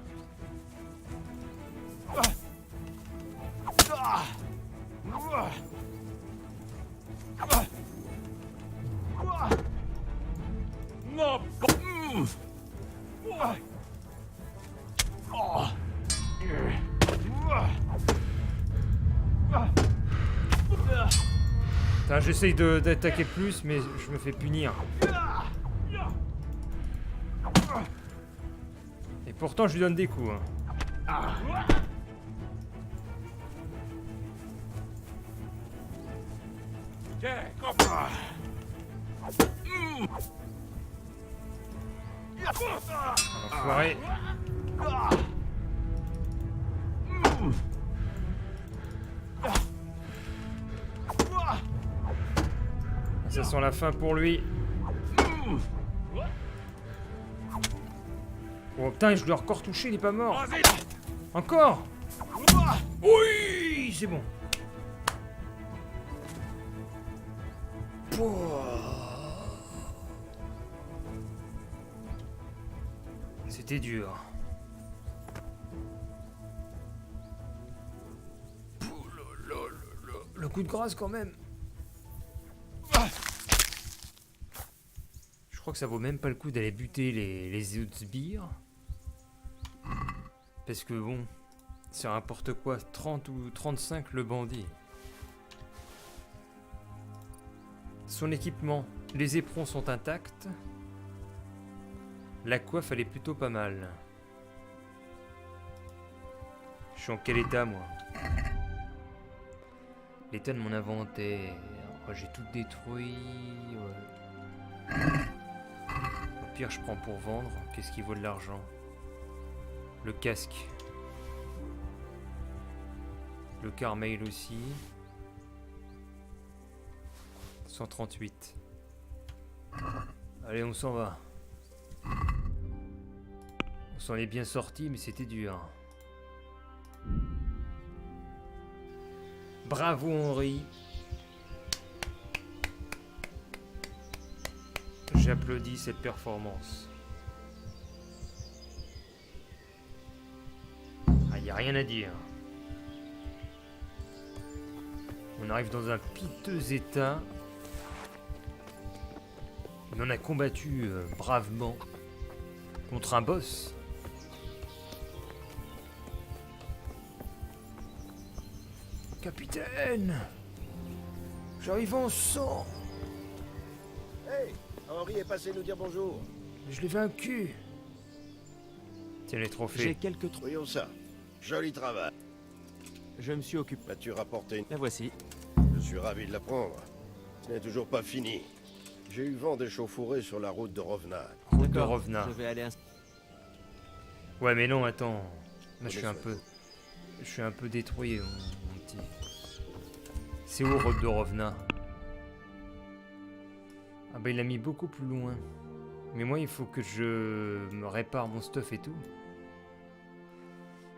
Putain, j'essaye d'attaquer plus, mais je me fais punir. Et pourtant, je lui donne des coups. Hein. Enfoiré. Ça sent la fin pour lui. Oh putain, je lui ai encore touché, il est pas mort. Encore. Oui, c'est bon. C'était dur. Le coup de grâce quand même. Je crois que ça vaut même pas le coup d'aller buter les autres sbires. Parce que bon, c'est n'importe quoi, 30 ou 35 le bandit. Son équipement, les éperons sont intacts. La coiffe, elle est plutôt pas mal. Je suis en quel état, moi? L'état de mon inventaire. Oh, j'ai tout détruit. Ouais. Au pire, je prends pour vendre. Qu'est-ce qui vaut de l'argent? Le casque. Le carmail aussi. 138. Allez, on s'en va. On s'en est bien sorti, mais c'était dur. Bravo Henri. J'applaudis cette performance. Ah, y a rien à dire. On arrive dans un piteux état. Mais on a combattu bravement contre un boss. Capitaine, j'arrive en sang. Hey, Henri est passé nous dire bonjour. Je l'ai vaincu. Tiens les J'ai trophées. quelques trucs. Voyons ça. Joli travail. Je me suis occupé. As-tu rapporté une... La voici. Je suis ravi de l'apprendre. Ce n'est toujours pas fini. J'ai eu vent des chauffourées sur la route de Rovna. Route de D'accord, Rovna. Je vais aller Ouais mais non, attends. Là je suis un peu... Je suis un peu détruit, mon petit. C'est où, Road de Rovna? Ah bah il l'a mis beaucoup plus loin. Mais moi, il faut que je me répare mon stuff et tout.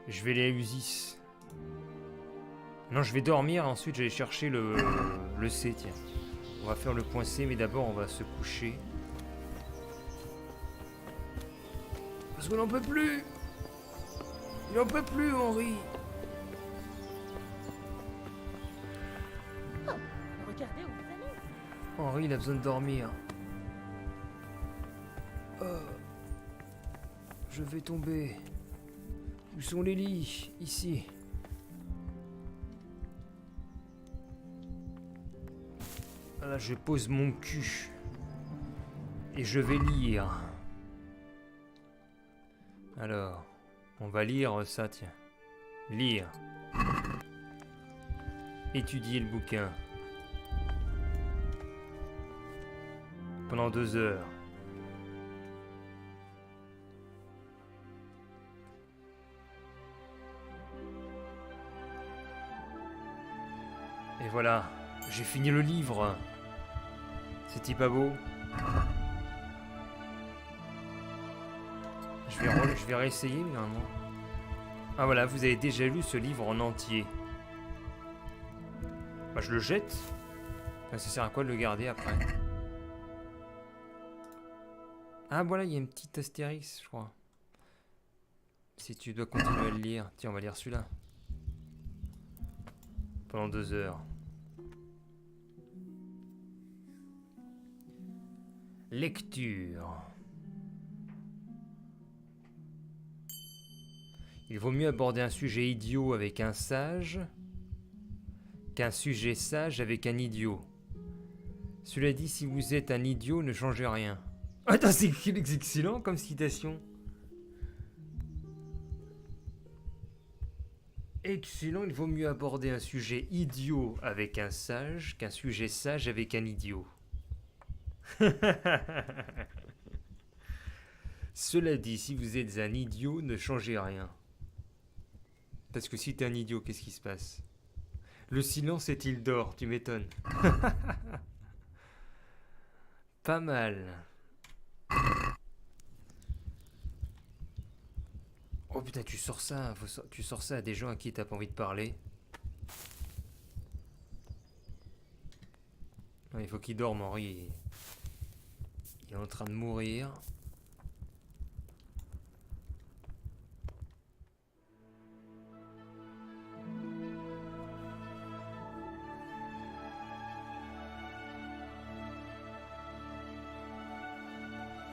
Je vais aller à Usis. Non, je vais dormir, ensuite je vais chercher le C, tiens. On va faire le point C, mais d'abord on va se coucher. Parce qu'on n'en peut plus. Il n'en peut plus, Henri. Regardez où vous allez. Henri, il a besoin de dormir. Je vais tomber. Où sont les lits? Ici. Voilà, je pose mon cul. Et je vais lire. Alors, on va lire ça, tiens. Lire. Étudier le bouquin. Pendant 2 heures. Et voilà, j'ai fini le livre. C'est-il pas beau? Je vais réessayer, mais normalement. Ah voilà, vous avez déjà lu ce livre en entier. Bah je le jette. Ça sert à quoi de le garder après? Ah voilà, il y a une petite astérix, je crois. Si tu dois continuer à le lire. Tiens, on va lire celui-là. Pendant 2 heures. Lecture. Il vaut mieux aborder un sujet idiot avec un sage qu'un sujet sage avec un idiot. Cela dit, si vous êtes un idiot, ne changez rien. Attends, c'est excellent comme citation. Excellent, il vaut mieux aborder un sujet idiot avec un sage qu'un sujet sage avec un idiot. Cela dit, si vous êtes un idiot, ne changez rien. Parce que si t'es un idiot, qu'est-ce qui se passe? Le silence est-il d'or, tu m'étonnes. Pas mal. Oh putain, tu sors ça, tu sors ça à des gens à qui t'as pas envie de parler. Non, il faut qu'il dorme, Henri. Il est en train de mourir.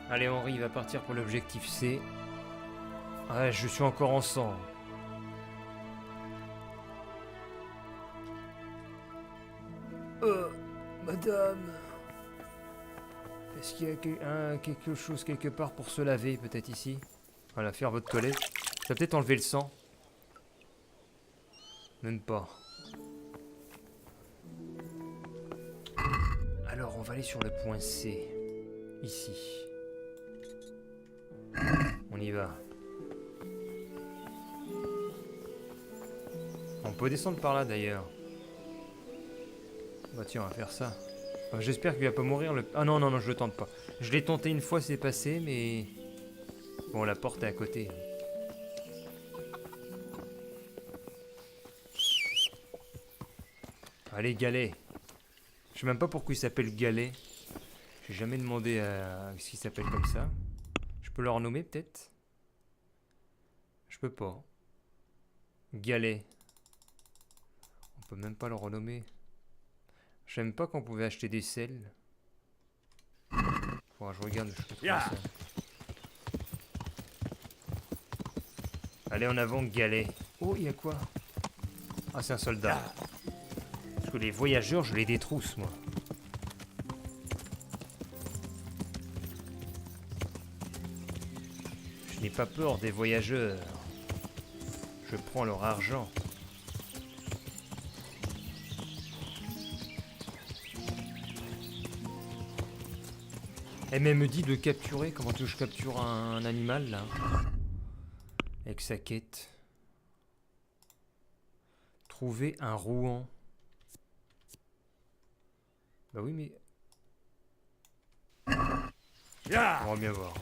Allez, Henri, il va partir pour l'objectif C. Ouais, je suis encore en sang. Madame. Est-ce qu'il y a quelque chose quelque part pour se laver, peut-être ici? Voilà, faire votre toilette. Ça va peut-être enlever le sang. Même pas. Alors, on va aller sur le point C. Ici. On y va. On peut descendre par là d'ailleurs. Bah tiens, on va faire ça. J'espère qu'il va pas mourir le... Ah non, non, non, je le tente pas. Je l'ai tenté une fois, c'est passé, mais... Bon, la porte est à côté. Allez, Galet. Je sais même pas pourquoi il s'appelle Galet. J'ai jamais demandé à ce qu'il s'appelle comme ça. Je peux le renommer peut-être? Je peux pas. Galet. On peut même pas le renommer. J'aime pas qu'on pouvait acheter des selles. Faudra que je regarde. Allez en avant, Galet. Oh, il y a quoi? Ah, c'est un soldat. Parce que les voyageurs, je les détrousse, moi. Je n'ai pas peur des voyageurs. Je prends leur argent. Elle me dit de capturer. Comment tu veux que je capture un animal là? Avec sa quête. Trouver un Rouen. Bah oui, mais... On va bien voir.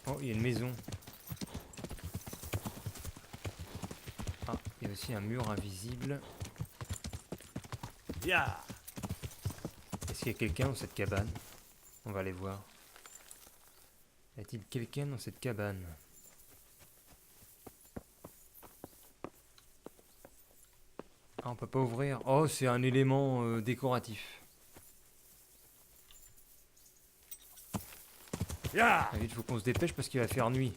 Oh, il y a une maison. Ah, il y a aussi un mur invisible. Est-ce qu'il y a quelqu'un dans cette cabane? On va aller voir. Y a-t-il quelqu'un dans cette cabane? Ah, on peut pas ouvrir. Oh, c'est un élément décoratif. Ah, vite, faut qu'on se dépêche parce qu'il va faire nuit.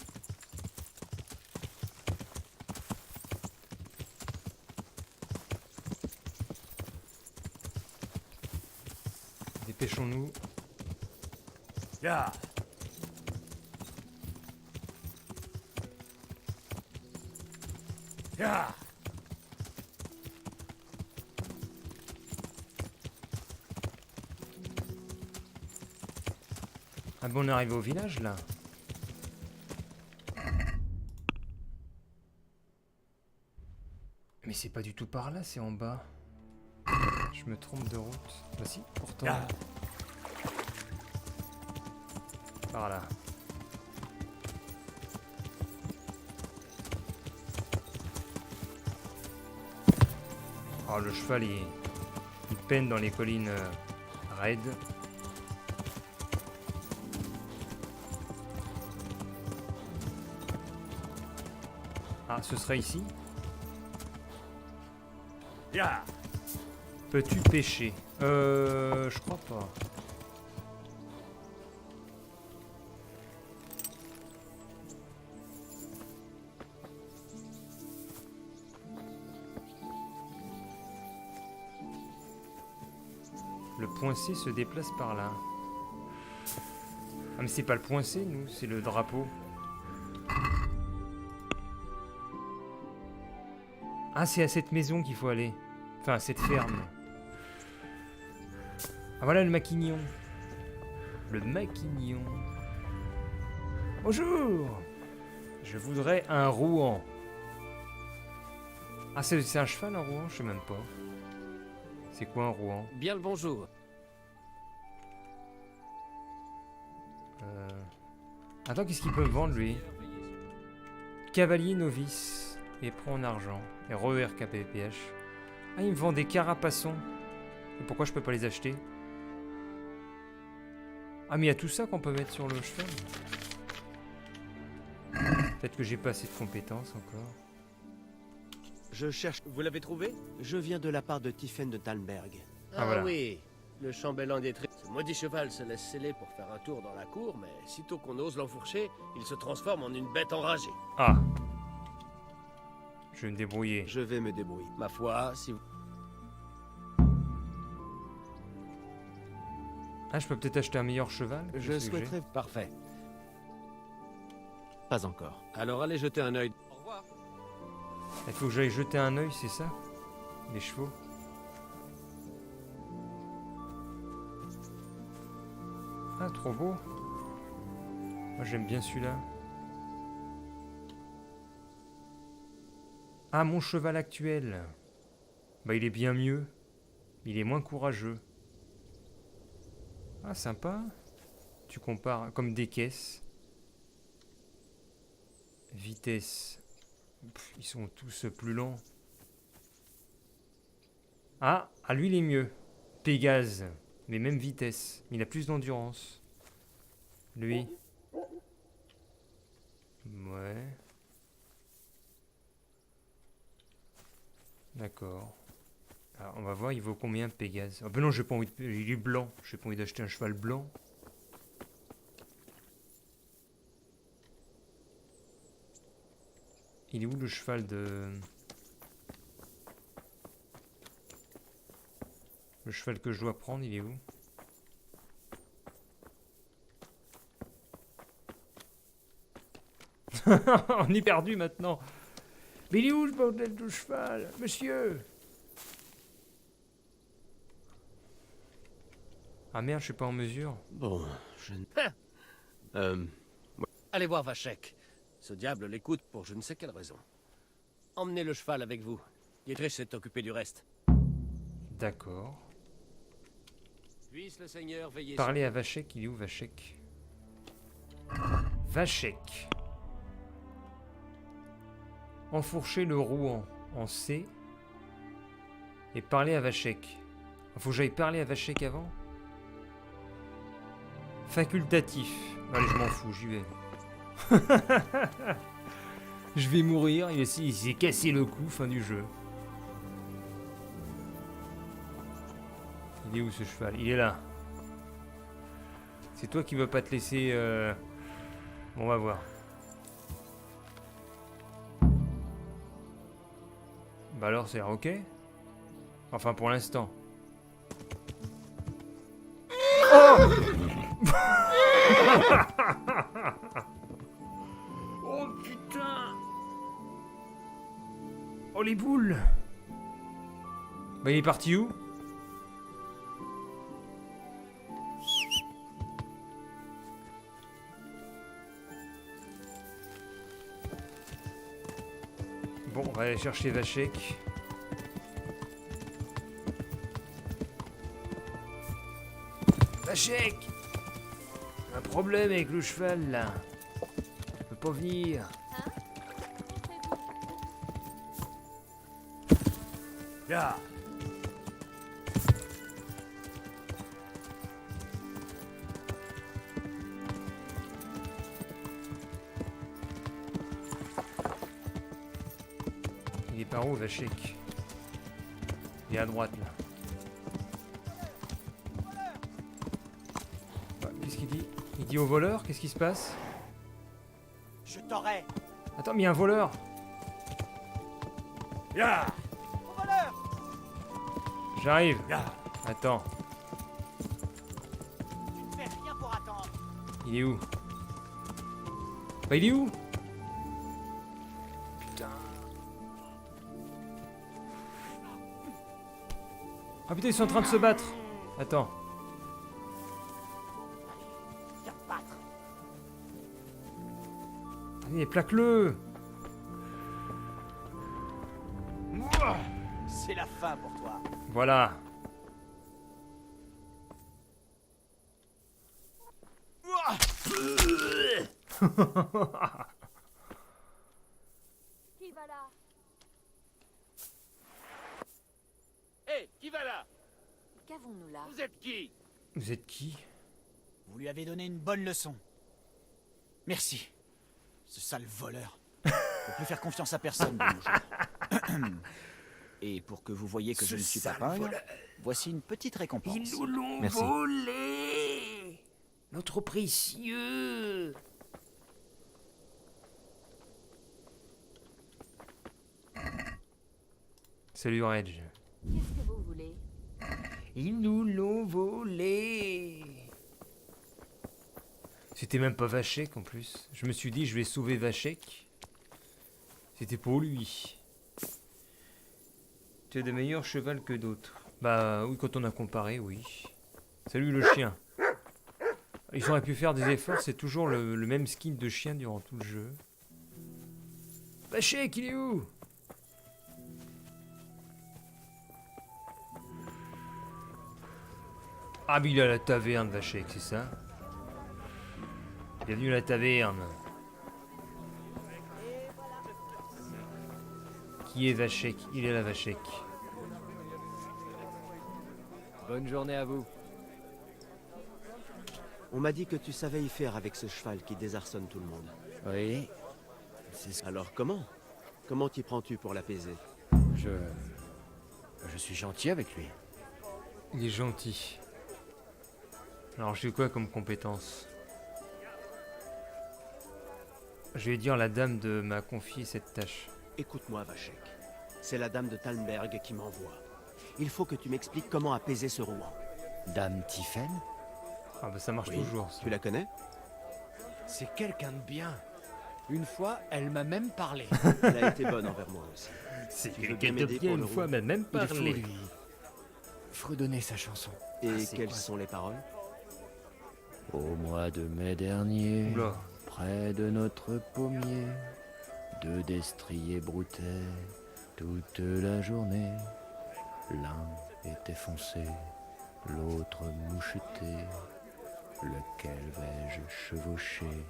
Dépêchons-nous. Ah bon, on est arrivé au village là. Mais c'est pas du tout par là, c'est en bas. Je me trompe de route. Bah si, pourtant. Par là. Oh, le cheval, il peine dans les collines raides. Ah, ce serait ici. Peux-tu pêcher? Je crois pas. Le point C se déplace par là. Ah mais c'est pas le point C, nous, c'est le drapeau. Ah, c'est à cette maison qu'il faut aller. Enfin, à cette ferme. Ah voilà le maquignon. Le maquignon. Bonjour. Je voudrais un Rouen. Ah, c'est un cheval un Rouen? Je sais même pas. C'est quoi un Rouen? Bien le bonjour. Attends, qu'est-ce qu'il peut me vendre lui? Cavalier novice. Et prend en argent. Et RKPPH. Ah, il me vend des carapaçons. Et pourquoi je peux pas les acheter? Ah, mais il y a tout ça qu'on peut mettre sur le cheval. Peut-être que j'ai pas assez de compétences encore. Je cherche... Vous l'avez trouvé? Je viens de la part de Tiffen de Talmberg. Ah, voilà. Oui, le chambellan des traits. Ce maudit cheval se laisse sceller pour faire un tour dans la cour, mais sitôt qu'on ose l'enfourcher, il se transforme en une bête enragée. Ah. Je vais me débrouiller. Je vais me débrouiller. Ma foi, si vous... Ah, je peux peut-être acheter un meilleur cheval? Je Qu'est-ce que souhaiterais... Parfait. Pas encore. Alors allez jeter un œil. Au revoir. j'ai? Il faut que j'aille jeter un œil, c'est ça? Les chevaux. Ah, trop beau. Moi, j'aime bien celui-là. Ah, mon cheval actuel. Bah, il est bien mieux. Il est moins courageux. Ah, sympa. Tu compares comme des caisses. Vitesse. Pff, ils sont tous plus lents. Ah, lui, il est mieux. Pégase. Mais même vitesse. Il a plus d'endurance. Lui. Ouais. D'accord. Alors, on va voir, il vaut combien Pégase? Ah ben non, j'ai pas envie de... Il est blanc. J'ai pas envie d'acheter un cheval blanc. Il est où le cheval de... Le cheval que je dois prendre, il est où? On est perdu maintenant. Mais il est où le bordel de cheval, monsieur? Ah merde, je suis pas en mesure. Bon, je... Allez voir Vachek. Ce diable l'écoute pour je ne sais quelle raison. Emmenez le cheval avec vous. Dietrich s'est occupé du reste. D'accord. Puisse le Seigneur veiller Parler à Vachek, il est où Vachek? Vachek. Enfourcher le rouan en C. Et parler à Vachek. Faut que j'aille parler à Vachek avant? Facultatif. Allez, je m'en fous, j'y vais. Je vais mourir, il s'est cassé le cou, fin du jeu. Il est où ce cheval? Il est là. C'est toi qui veux pas te laisser... Bon, on va voir. Bah alors c'est ok. Enfin pour l'instant. Oh oh putain. Oh les boules. Bah il est parti où? Bon, on va aller chercher Vachek. Vachek! Un problème avec le cheval là. Il peut pas venir. Ya. Il est par où Vachek? Il est à droite là. Bah, qu'est-ce qu'il dit? Il dit au voleur? Qu'est-ce qui se passe? Je t'aurai. Attends, mais il y a un voleur! Ya. J'arrive! Ya. Attends, Tu ne fais rien pour attendre. il est où? Bah il est où? Putain. Ah putain, ils sont en train de se battre! Attends. Viens te battre. Allez, plaque-le! C'est la fin pour toi. Voilà. Qui va là? Hé, qui va là? Qu'avons-nous là? Vous êtes qui? Vous êtes qui? Vous lui avez donné une bonne leçon. Merci. Ce sale voleur. Ne peut plus faire confiance à personne de nos jours. Et pour que vous voyez que je ne suis pas pingre, voici une petite récompense. Ils nous l'ont Merci. volé! Notre précieux! Salut Reg. Qu'est-ce que vous voulez? Ils nous l'ont volé! C'était même pas Vachek en plus. Je me suis dit je vais sauver Vachek. C'était pour lui. Tu as de meilleurs chevals que d'autres. Bah oui, quand on a comparé, oui. Salut le chien. Ils auraient pu faire des efforts, c'est toujours le même skin de chien durant tout le jeu. Vachek, il est où? Ah mais il est à la taverne, Vachek, c'est ça? Bienvenue à la taverne. Qui est Vachek? Il est là, Vachek. Bonne journée à vous. On m'a dit que tu savais y faire avec ce cheval qui désarçonne tout le monde. Oui, Alors comment? Comment t'y prends-tu pour l'apaiser? je suis gentil avec lui. Il est gentil. Alors j'ai quoi comme compétence? Je vais dire la dame m'a confié cette tâche. Écoute-moi, Vachek. C'est la dame de Talmberg qui m'envoie. Il faut que tu m'expliques comment apaiser ce rouan. Dame Tiffen? Ah bah ça marche Oui, toujours ça. Tu la connais? C'est quelqu'un de bien. Une fois, elle m'a même parlé. Elle a été bonne envers moi aussi. C'est Tu veux bien m'aider pour le rouan? m'a même Il faut lui fredonner sa chanson. Et c'est quelles quoi sont les paroles? Au mois de mai dernier, Oula. Près de notre pommier, deux destriers broutaient toute la journée. L'un était foncé, l'autre moucheté. Lequel vais-je chevaucher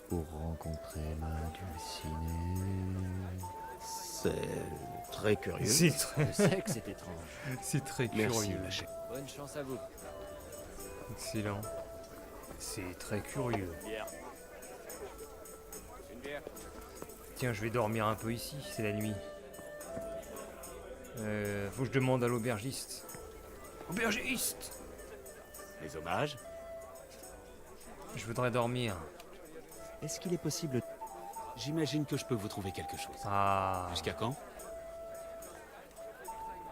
pour rencontrer ma dulcinée? C'est très curieux. C'est très, Je sais que c'est étrange. c'est très Merci, curieux. ma chère. Bonne chance à vous. Excellent. C'est très curieux. Tiens, je vais dormir un peu ici, c'est la nuit. Faut que je demande à l'aubergiste. Aubergiste! Les hommages? Je voudrais dormir. Est-ce qu'il est possible... J'imagine que je peux vous trouver quelque chose. Ah. Jusqu'à quand?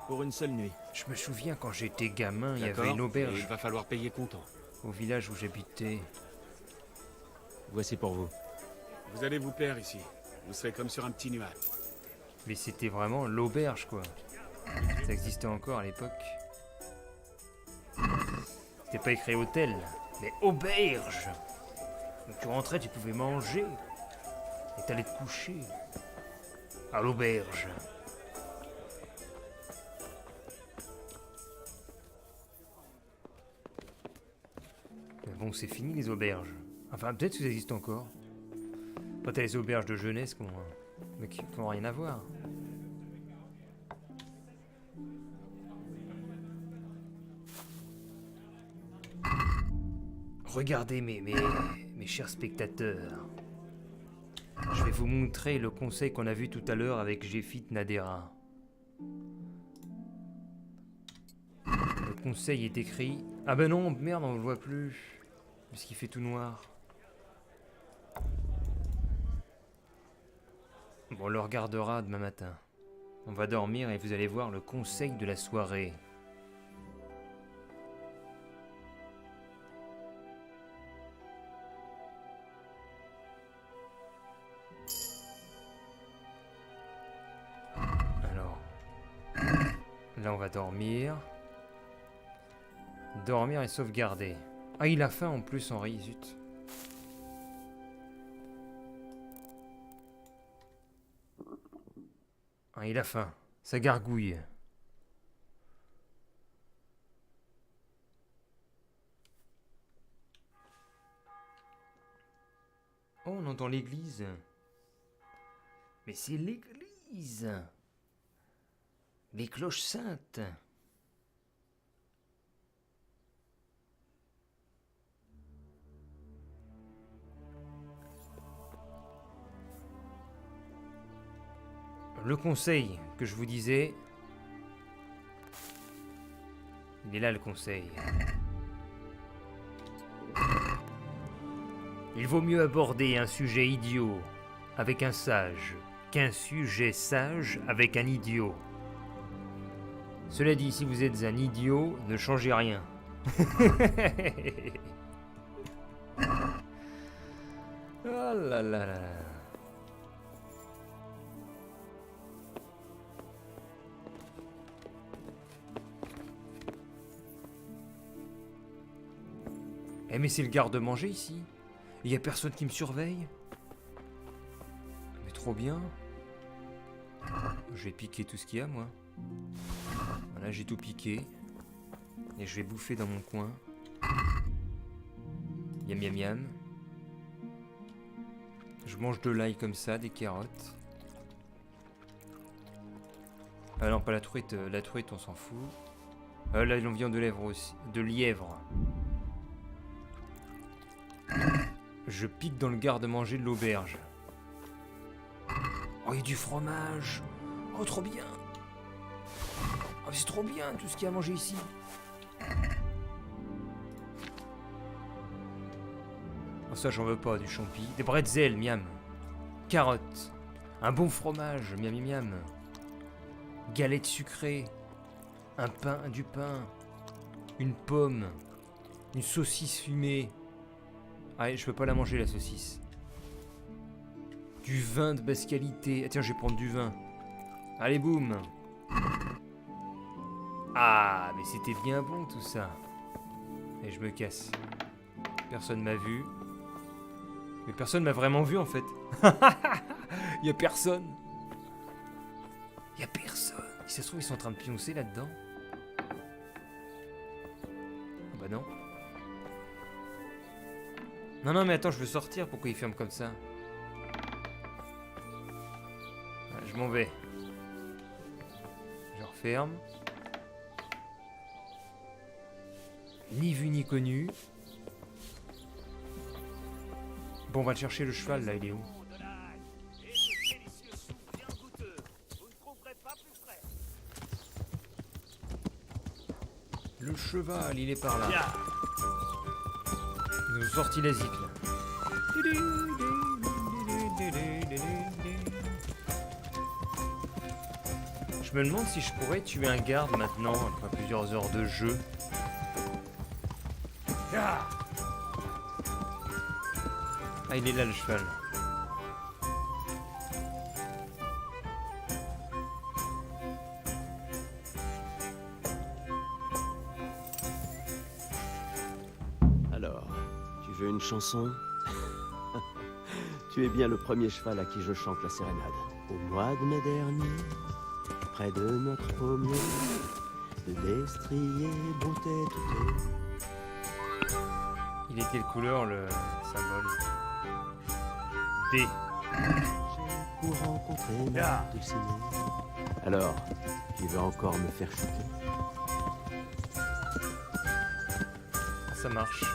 Pour une seule nuit. Je me souviens quand j'étais gamin, il y D'accord, avait une et auberge il va falloir payer comptant. au village où j'habitais. Voici pour vous. Vous allez vous plaire ici. Vous serez comme sur un petit nuage. Mais c'était vraiment l'auberge, quoi. Ça existait encore à l'époque. C'était pas écrit hôtel, mais auberge. Donc tu rentrais, tu pouvais manger. Et t'allais te coucher. À l'auberge. Mais bon, c'est fini les auberges. Enfin, peut-être que ça existe encore. Pas t'as les auberges de jeunesse mais qui n'ont rien à voir. Regardez mes chers spectateurs. Je vais vous montrer le conseil qu'on a vu tout à l'heure avec Jefit Nadera. Le conseil est écrit... Ah ben non, merde, on le voit plus. Puisqu'il fait tout noir. Bon, on le regardera demain matin. On va dormir et vous allez voir le conseil de la soirée. Alors, là on va dormir. Dormir et sauvegarder. Ah, il a faim en plus, Henri, zut. Ah, il a faim. Ça gargouille. Oh, on entend l'église. Mais c'est l'église. Les cloches saintes. Le conseil que je vous disais, il est là le conseil. Il vaut mieux aborder un sujet idiot avec un sage qu'un sujet sage avec un idiot. Cela dit, si vous êtes un idiot, ne changez rien. Oh là là là. Eh mais c'est le garde-manger ici. Il y a personne qui me surveille. Mais trop bien. Je vais piquer tout ce qu'il y a, moi. Voilà, j'ai tout piqué. Et je vais bouffer dans mon coin. Miam miam miam. Je mange de l'ail comme ça, des carottes. Ah non, pas la truite on s'en fout. Là, il en vient de lièvre aussi. De lièvre. Je pique dans le garde-manger de l'auberge. Oh, il y a du fromage. Oh, trop bien. Oh, c'est trop bien tout ce qu'il y a à manger ici. Oh, ça, j'en veux pas, du champi. Des bretzels, miam. Carottes. Un bon fromage, miam miam miam. Galette sucrée. Un pain, du pain. Une pomme. Une saucisse fumée. Ah, je peux pas la manger, la saucisse. Du vin de basse qualité. Ah, tiens, je vais prendre du vin. Allez, boum. Ah, mais c'était bien bon tout ça. Et je me casse. Personne m'a vu. Mais personne m'a vraiment vu en fait. Y a personne. Y a personne. Si ça se trouve, ils sont en train de pioncer là-dedans. Ah bah non. Non, non, mais attends, je veux sortir. Pourquoi ils ferment comme ça? Ah, je m'en vais. Je referme. Ni vu ni connu. Bon, on va le chercher le cheval là, il est où? Le cheval, il est par là. Il nous a sorti la zik là. Je me demande si je pourrais tuer un garde maintenant, après plusieurs heures de jeu. Ah, il est là le cheval. Alors, tu veux une chanson? Tu es bien le premier cheval à qui je chante la sérénade. Au mois de mai dernier, près de notre pommier, de destrier beauté tout. Il est quelle couleur le symbole? D. Pour rencontrer ma dulcinée. Alors, tu veux encore me faire chuter? Ça marche.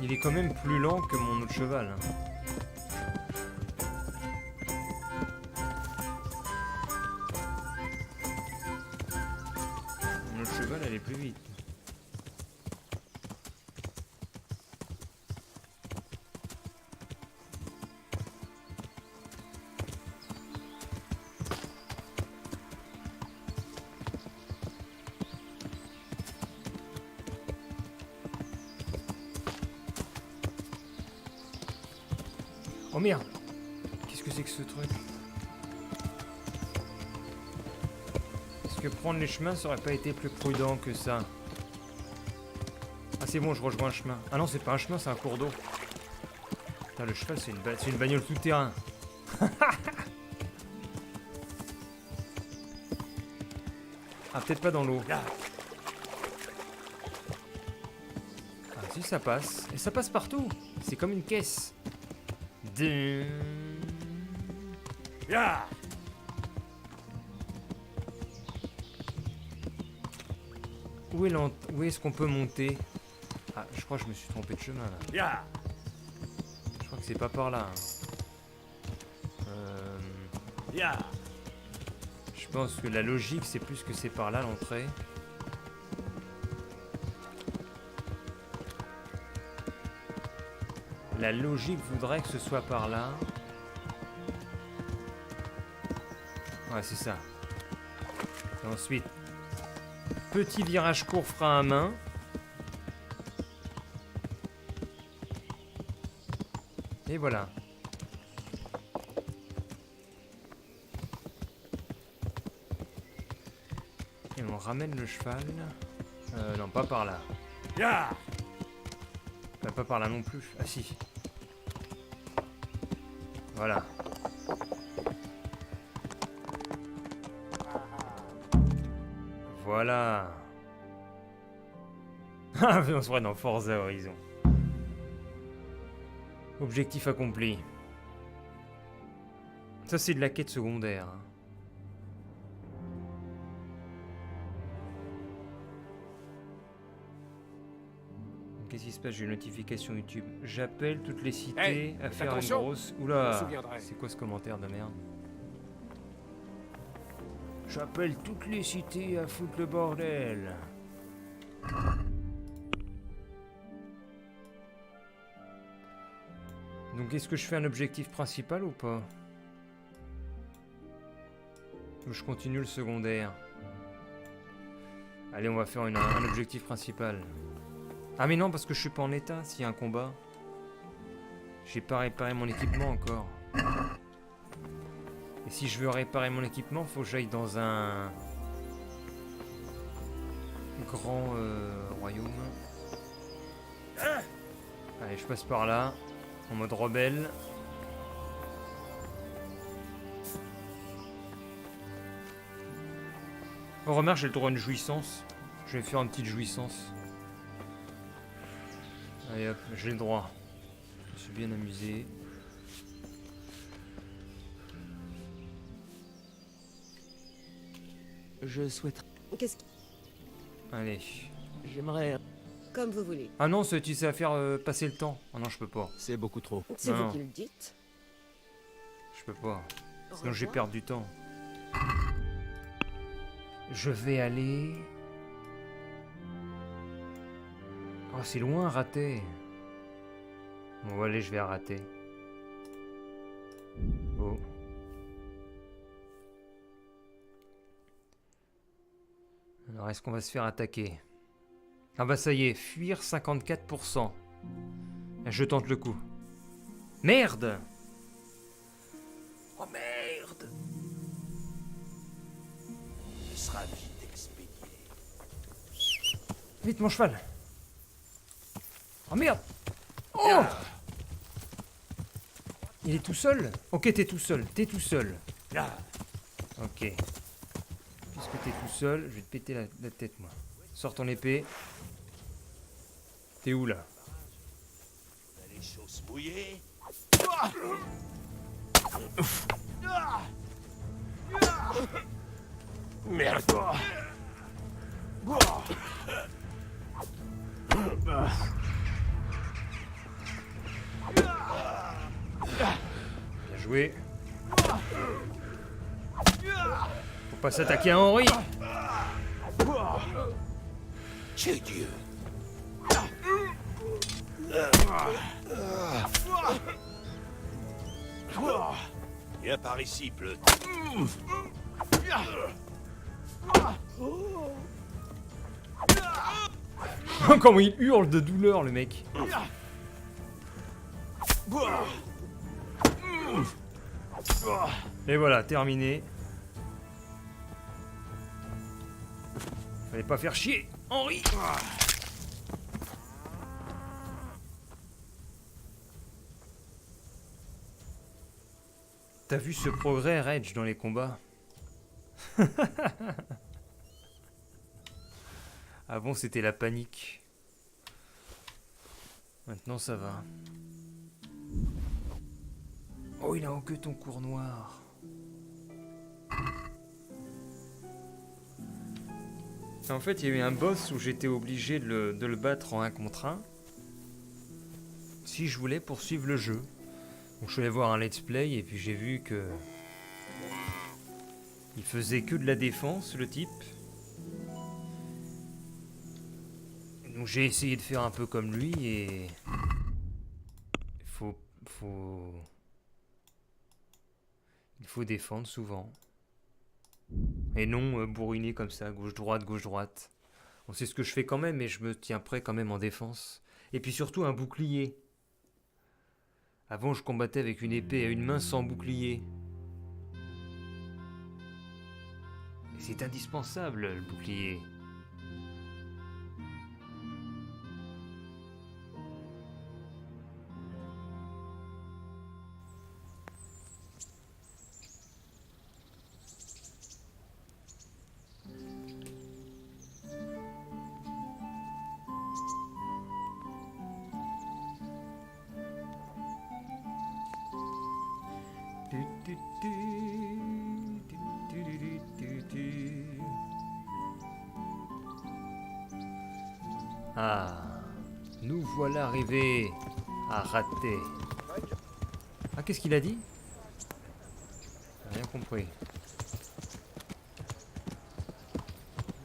Il est quand même plus lent que mon autre cheval. Hein. Mon autre cheval, elle est plus vite. Oh merde! Qu'est-ce que c'est que ce truc? Est-ce que prendre les chemins, ça aurait pas été plus prudent que ça? Ah c'est bon, je rejoins un chemin. Ah non, c'est pas un chemin, c'est un cours d'eau. Putain, le cheval, c'est une bagnole tout-terrain. Ah, peut-être pas dans l'eau. Ah si, ça passe. Et ça passe partout. C'est comme une caisse. Où est-ce qu'on peut monter? Ah, je crois que je me suis trompé de chemin là. Je crois que c'est pas par là. Hein. Je pense que la logique c'est plus que c'est par là l'entrée. La logique voudrait que ce soit par là. Ouais, c'est ça. Et ensuite, petit virage court frein à main. Et voilà. Et on ramène le cheval. Non, pas par là. Pas par là non plus. Ah si. Voilà. Voilà. Ah, on se voit dans Forza Horizon. Objectif accompli. Ça, c'est de la quête secondaire. Hein. Qu'est-ce qui se passe? J'ai une notification YouTube. J'appelle toutes les cités à faire une grosse... Oula, c'est quoi ce commentaire de merde? J'appelle toutes les cités à foutre le bordel. Donc est-ce que je fais un objectif principal ou pas? Ou je continue le secondaire? Allez, on va faire un objectif principal. Ah mais non, parce que je suis pas en état s'il y a un combat. J'ai pas réparé mon équipement encore. Et Si je veux réparer mon équipement, faut que j'aille dans un grand royaume. Allez, je passe par là, en mode rebelle. Oh, remarque, j'ai le droit à une jouissance. Je vais faire une petite jouissance. Allez hop, j'ai le droit. Je me suis bien amusé. Je souhaiterais... Qu'est-ce que... Allez. J'aimerais... Comme vous voulez. Ah non, tu sais à faire passer le temps. Ah non, je peux pas. C'est beaucoup trop. C'est Non. vous qui le dites. Je peux pas. Au Sinon j'ai revoir. perdu du temps. Je vais aller... Oh, c'est loin, raté. Bon, allez, je vais rater. Oh. Alors, est-ce qu'on va se faire attaquer? Ah bah ça y est, fuir 54%. Je tente le coup. Merde! Oh merde! Ce sera vite expédié. Vite mon cheval! Oh merde! Oh! Il est tout seul? Ok, t'es tout seul, t'es tout seul. Ok. Puisque t'es tout seul, je vais te péter la tête moi. Sors ton épée. T'es où là? T'as les choses mouillées. Merde. Bien joué. Faut pas s'attaquer à Henri. Dieu Dieu. Viens par ici, Pleut. Comment il hurle de douleur le mec. Et voilà, terminé. Fallait pas faire chier, Henri. T'as vu ce progrès, Reg, dans les combats? Avant, c'était la panique. Maintenant, ça va. Oh, il a que ton cours noir. En fait, il y a eu un boss où j'étais obligé de le battre en 1 contre 1 si je voulais poursuivre le jeu. Donc je suis allé voir un let's play et puis j'ai vu que il faisait que de la défense, le type. Donc j'ai essayé de faire un peu comme lui et il faut défendre souvent. Et non bourriner comme ça, gauche-droite, gauche-droite. Bon, c'est ce que je fais quand même, mais je me tiens prêt quand même en défense. Et puis surtout un bouclier. Avant, je combattais avec une épée à une main sans bouclier. Et c'est indispensable, le bouclier. Ah, nous voilà arrivés à rater. Ah, qu'est-ce qu'il a dit? J'ai rien compris.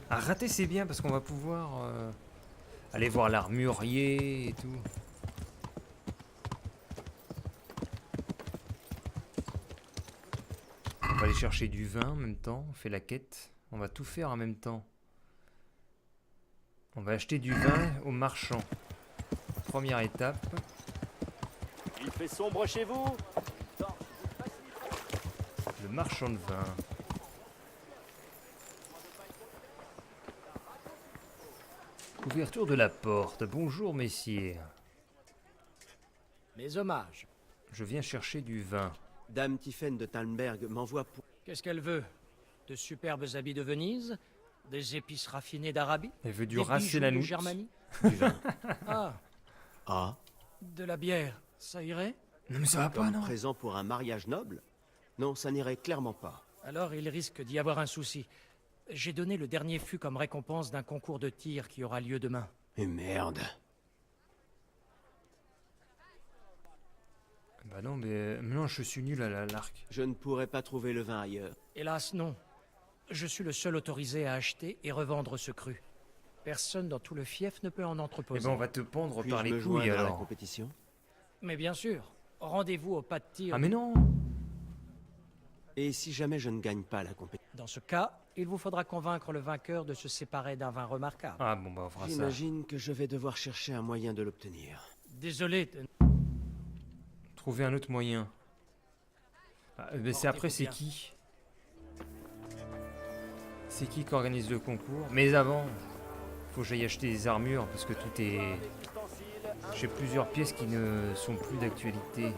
À rater, c'est bien parce qu'on va pouvoir aller voir l'armurier et tout. On va aller chercher du vin en même temps, on fait la quête. On va tout faire en même temps. On va acheter du vin au marchand. Première étape. Il fait sombre chez vous? Le marchand de vin. Ouverture de la porte. Bonjour, messieurs. Mes hommages. Je viens chercher du vin. Dame Tiphaine de Talmberg m'envoie pour... Qu'est-ce qu'elle veut? De superbes habits de Venise? Des épices raffinées d'Arabie? Elle veut du Des bijoux Rasselanout. de Germanie? du vin. Ah, Ah, de la bière, ça irait? Non mais ça va pas, comme non. présent pour un mariage noble? Non, ça n'irait clairement pas. Alors il risque d'y avoir un souci. J'ai donné le dernier fût comme récompense d'un concours de tir qui aura lieu demain. Et merde. Bah non, mais non, je suis nul à l'arc. Je ne pourrais pas trouver le vin ailleurs. Hélas, non. Je suis le seul autorisé à acheter et revendre ce cru. Personne dans tout le fief ne peut en Eh entreposer. ben on va te pendre Puis-je par les me couilles joindre à la alors. compétition? Mais bien sûr, rendez-vous au pas de tir. Ah mais non. Et si jamais je ne gagne pas la compétition? Dans ce cas, il vous faudra convaincre le vainqueur de se séparer d'un vin remarquable. Ah bon bah on fera ça. J'imagine que je vais devoir chercher un moyen de l'obtenir. Désolé. Trouver un autre moyen. Ah, mais c'est après c'est bien. qui? C'est qui organise le concours? Mais avant, faut que j'aille acheter des armures parce que tout est... J'ai plusieurs pièces qui ne sont plus d'actualité.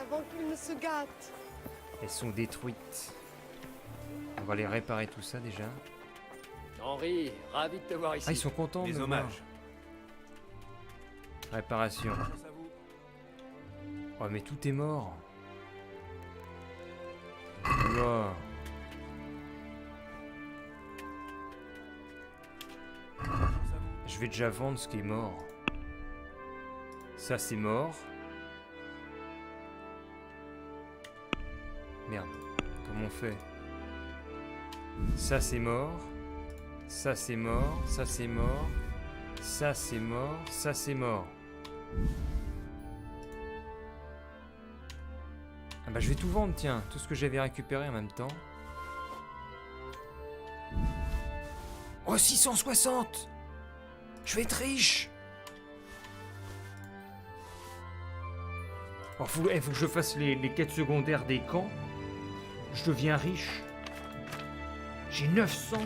Avant qu'il ne se gâte. Elles sont détruites. On va les réparer tout ça déjà. Henri, ravi de te voir ici. Ah ils sont contents de Mes me hommages. voir. Réparation. Oh mais tout est mort. Oula. Je vais déjà vendre ce qui est mort. Ça c'est mort. Merde. Comment on fait? Ça c'est mort. Ça c'est mort. Ça c'est mort. Ça c'est mort. Ça c'est mort. Ah bah je vais tout vendre, tiens, tout ce que j'avais récupéré en même temps. Oh 660. Je vais être riche. Oh, faut que je fasse les quêtes secondaires des camps. Je deviens riche. J'ai 900.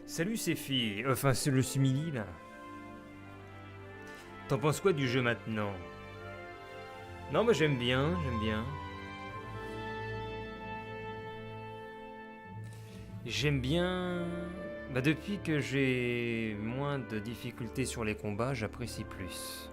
Salut ces filles, enfin c'est le simili là. T'en penses quoi du jeu maintenant? Non mais j'aime bien, j'aime bien. J'aime bien... Bah depuis que j'ai moins de difficultés sur les combats, j'apprécie plus.